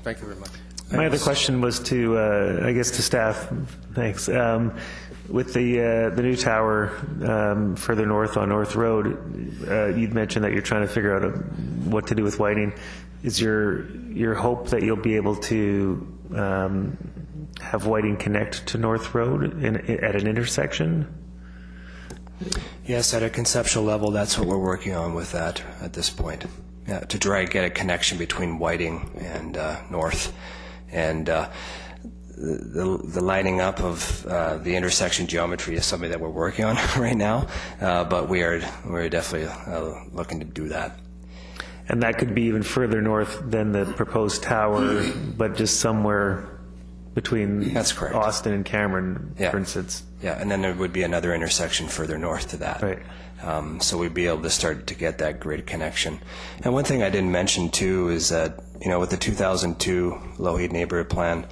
Thank you very much. My other question was to staff. Thanks. With the new tower further north on North Road, you'd mentioned that you're trying to figure out what to do with Whiting. Is your hope that you'll be able to have Whiting connect to North Road at an intersection? Yes, at a conceptual level, that's what we're working on with that at this point. Yeah, to try to get a connection between Whiting and North, and the lining up of the intersection geometry is something that we're working on right now. But we're definitely looking to do that. And that could be even further north than the proposed tower, but just somewhere between That's correct. Austin and Cameron, for instance. Yeah, and then there would be another intersection further north to that. Right. So we'd be able to start to get that grid connection. And one thing I didn't mention too is that, with the 2002 Lougheed Neighborhood Plan,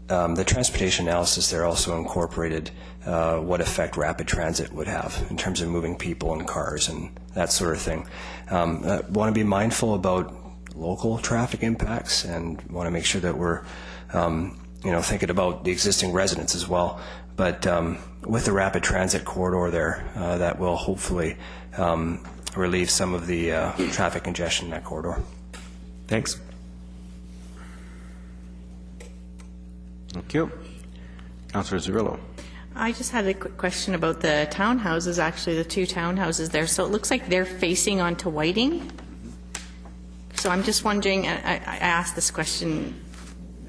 the transportation analysis there also incorporated what effect rapid transit would have in terms of moving people and cars and that sort of thing. I want to be mindful about local traffic impacts and want to make sure that we're thinking about the existing residents as well. But with the rapid transit corridor there, that will hopefully relieve some of the traffic congestion in that corridor. Thanks. Thank you. Councillor Zerillo. I just had a quick question about the townhouses, actually, the two townhouses there. So it looks like they're facing onto Whiting. So I'm just wondering, I asked this question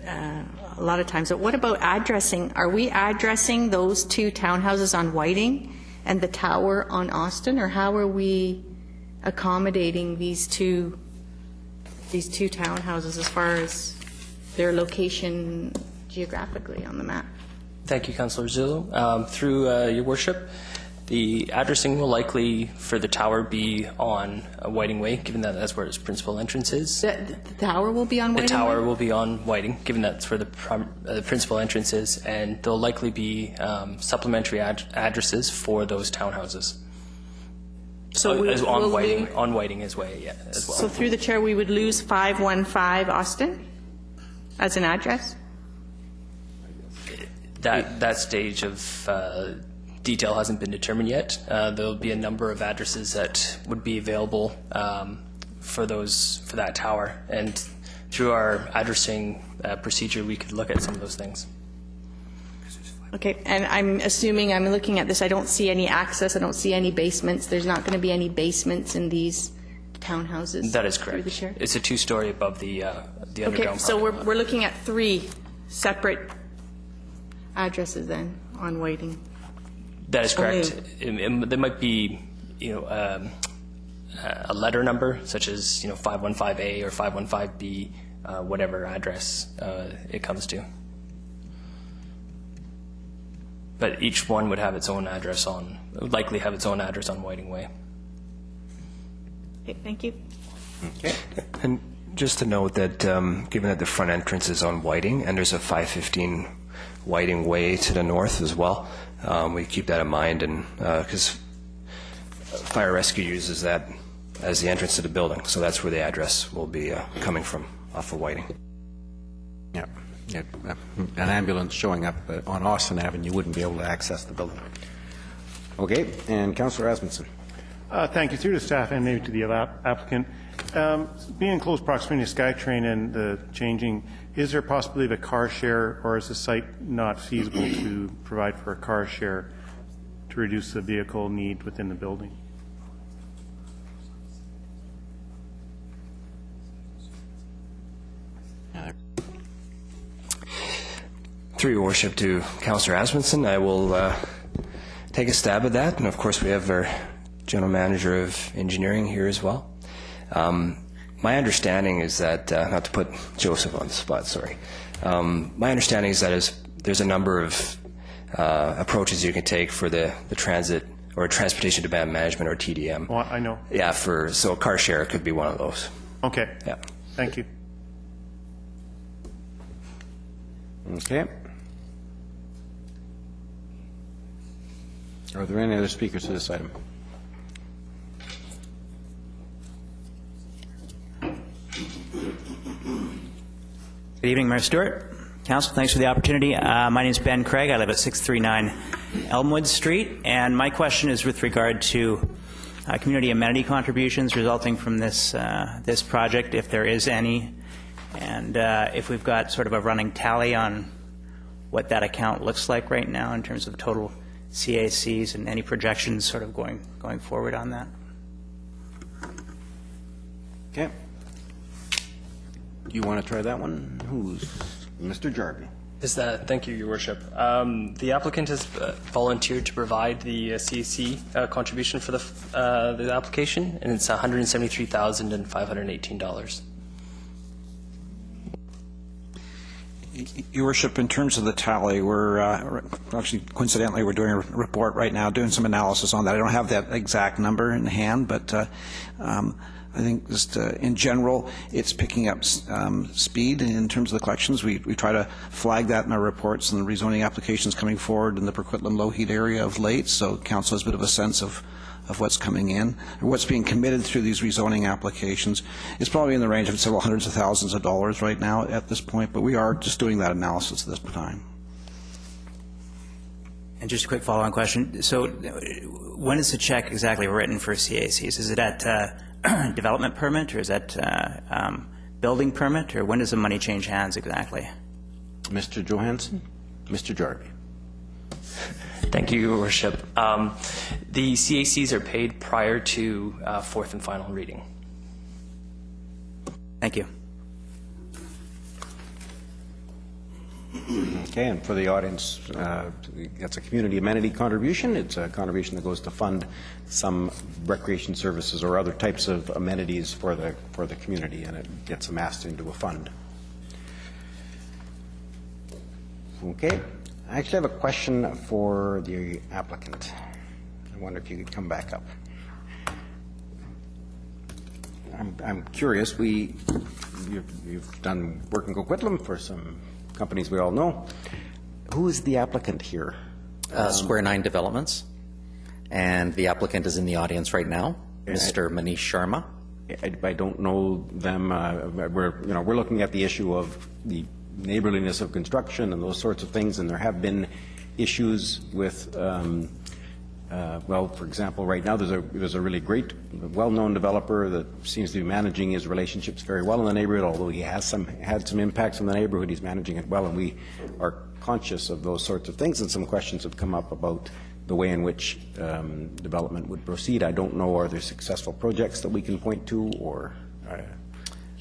a lot of times, but what about addressing? Are we addressing those two townhouses on Whiting and the tower on Austin, or how are we accommodating these two townhouses as far as their location geographically on the map? Thank you, Councillor Zillo. Through your worship, the addressing will likely for the tower be on Whiting Way, given that that's where its principal entrance is. The tower will be on Whiting? The tower will be on Whiting, given that's where the principal entrance is, and there'll likely be supplementary addresses for those townhouses. So on Whiting's Way, yeah, as well. So through the chair, we would lose 515 Austin as an address? That stage of detail hasn't been determined yet. There'll be a number of addresses that would be available for that tower, and through our addressing procedure, we could look at some of those things. Okay, and I'm assuming, I'm looking at this, I don't see any access, I don't see any basements. There's not going to be any basements in these townhouses? That is correct. It's a two-story above the underground. Okay, so we're looking at three separate addresses then on Whiting. That is correct. There might be, a letter number such as 515A or 515B, whatever address it comes to. But each one would have its own address would likely have its own address on Whiting Way. Okay, thank you. Okay. And just to note that given that the front entrance is on Whiting and there's a 515 Whiting Way to the north as well, we keep that in mind, and because fire rescue uses that as the entrance to the building, so that's where the address will be coming from, off of Whiting. Yeah. An ambulance showing up on Austin Avenue wouldn't be able to access the building. Okay, and Councillor Asmussen. Thank you. Through the staff and maybe to the applicant, being in close proximity to SkyTrain and the changing, is there a possibility of a car share, or is the site not feasible to provide for a car share to reduce the vehicle need within the building? Through your worship to Councillor Asmussen, I will take a stab at that, and of course we have our General Manager of Engineering here as well. My understanding is that, not to put Joseph on the spot, sorry. My understanding is that there's a number of approaches you can take for the transit or transportation demand management, or TDM. Well, I know. Yeah, so a car share could be one of those. Okay. Yeah. Thank you. Okay. Are there any other speakers to this item? Good evening, Mayor Stewart. Council, thanks for the opportunity. My name is Ben Craig. I live at 639 Elmwood Street, and my question is with regard to community amenity contributions resulting from this this project, if there is any, and if we've got sort of a running tally on what that account looks like right now in terms of total CACs and any projections sort of going forward on that. Okay. You want to try that one? Who's Mr. Jarvie? Thank you, Your Worship. The applicant has volunteered to provide the CAC contribution for the application, and it's $173,518. Your Worship, in terms of the tally, we're actually, coincidentally, we're doing a report right now, doing some analysis on that. I don't have that exact number in hand, but I think just in general, it's picking up speed in terms of the collections. We try to flag that in our reports and the rezoning applications coming forward in the Coquitlam low heat area of late, so Council has a bit of a sense of what's coming in, or what's being committed through these rezoning applications. It's probably in the range of several hundreds of thousands of dollars right now at this point, but we are just doing that analysis at this time. And just a quick follow-on question. So when is the check exactly written for CACs? Is it at development permit, or is that building permit, or when does the money change hands exactly? Mr. Johansson? Mr. Jarvie. Thank you, Your Worship. The CACs are paid prior to fourth and final reading. Thank you. Okay, and for the audience, that's a community amenity contribution. It's a contribution that goes to fund some recreation services or other types of amenities for the community, and it gets amassed into a fund. Okay. I actually have a question for the applicant. I wonder if you could come back up. I'm curious. You've done work in Coquitlam for some companies we all know. Who is the applicant here? Square 9 Developments, and the applicant is in the audience right now, Mr. Manish Sharma. I don't know them. We're looking at the issue of the neighborliness of construction and those sorts of things, and there have been issues with, well, for example, right now there's a really great, well-known developer that seems to be managing his relationships very well in the neighborhood, although he has had some impacts on the neighborhood. He's managing it well, and we are conscious of those sorts of things, and some questions have come up about the way in which development would proceed. I don't know, are there successful projects that we can point to, or?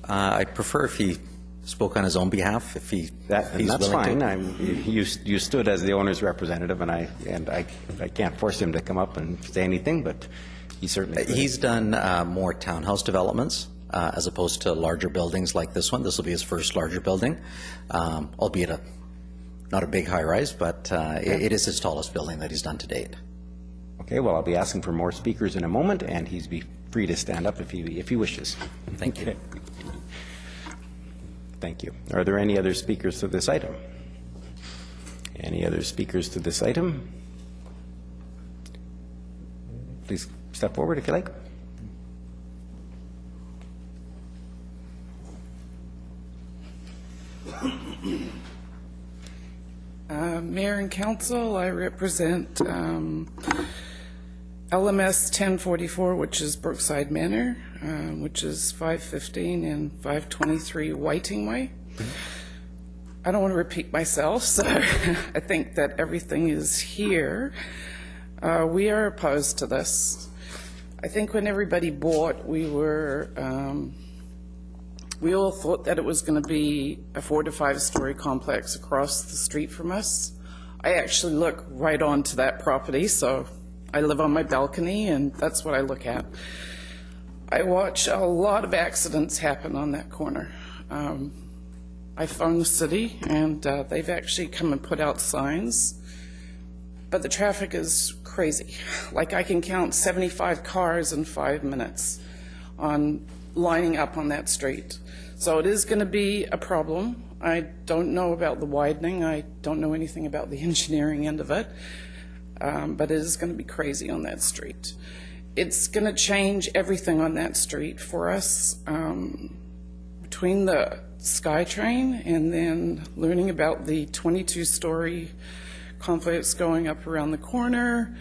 I'd prefer if he spoke on his own behalf, if he's that's willing fine. You stood as the owner's representative, and I can't force him to come up and say anything, but he certainly could. He's done more townhouse developments as opposed to larger buildings like this one. This will be his first larger building, albeit not a big high-rise, but it is his tallest building that he's done to date. Okay, well, I'll be asking for more speakers in a moment, and he's free to stand up if he wishes. Thank you. Okay. Thank you. Are there any other speakers to this item? Any other speakers to this item? Please step forward if you like. Mayor and Council, I represent LMS 1044, which is Brookside Manor, which is 515 and 523 Whiting Way. I don't want to repeat myself, so I think that everything is here. We are opposed to this. I think when everybody bought, we all thought that it was going to be a 4 to 5 story complex across the street from us. I actually look right onto that property, so I live on my balcony, and that's what I look at. I watch a lot of accidents happen on that corner. I phone the city, and they've actually come and put out signs, but the traffic is crazy. Like, I can count 75 cars in 5 minutes on lining up on that street. So it is going to be a problem. I don't know about the widening. I don't know anything about the engineering end of it. But it is going to be crazy on that street. It's going to change everything on that street for us. Between the SkyTrain and then learning about the 22-story complex going up around the corner,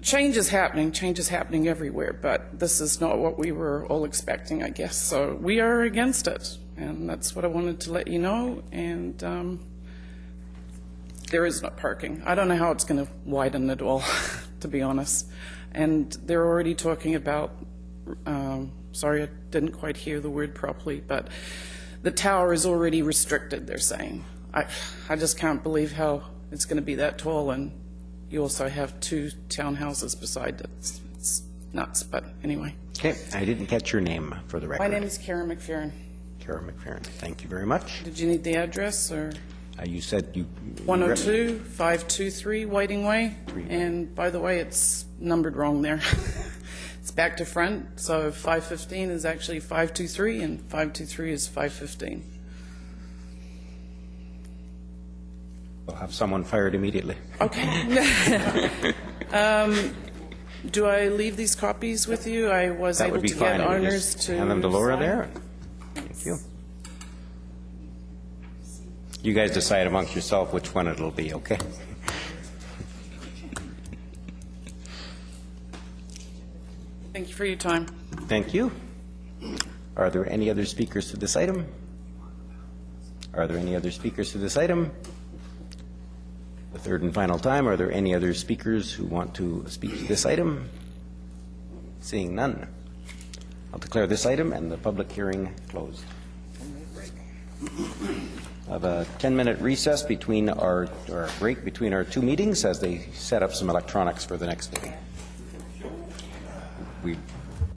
change is happening everywhere, but this is not what we were all expecting, I guess. So we are against it, and that's what I wanted to let you know. And there is no parking. I don't know how it's going to widen at all, to be honest. And they're already talking about, sorry, I didn't quite hear the word properly, but the tower is already restricted, they're saying. I just can't believe how it's going to be that tall, and you also have 2 townhouses beside it. It's nuts, but anyway. Okay, I didn't catch your name for the record. My name is Karen McFerrin. Kara McFerrin. Thank you very much. Did you need the address, or? You said you... 102, 523 Whiting Way. And by the way, it's numbered wrong there. It's back to front, so 515 is actually 523, and 523 is 515. We'll have someone fired immediately. Okay. Do I leave these copies with you? I was That able would be to fine. get You honors just to hand them to Laura sign. there. Thank you. You guys decide amongst yourself which one it'll be, okay? Thank you for your time. Thank you. Are there any other speakers to this item? Are there any other speakers to this item? The third and final time, are there any other speakers who want to speak to this item? Seeing none, I'll declare this item and the public hearing closed. I have a 10-minute recess between our break between our two meetings as they set up some electronics for the next meeting. We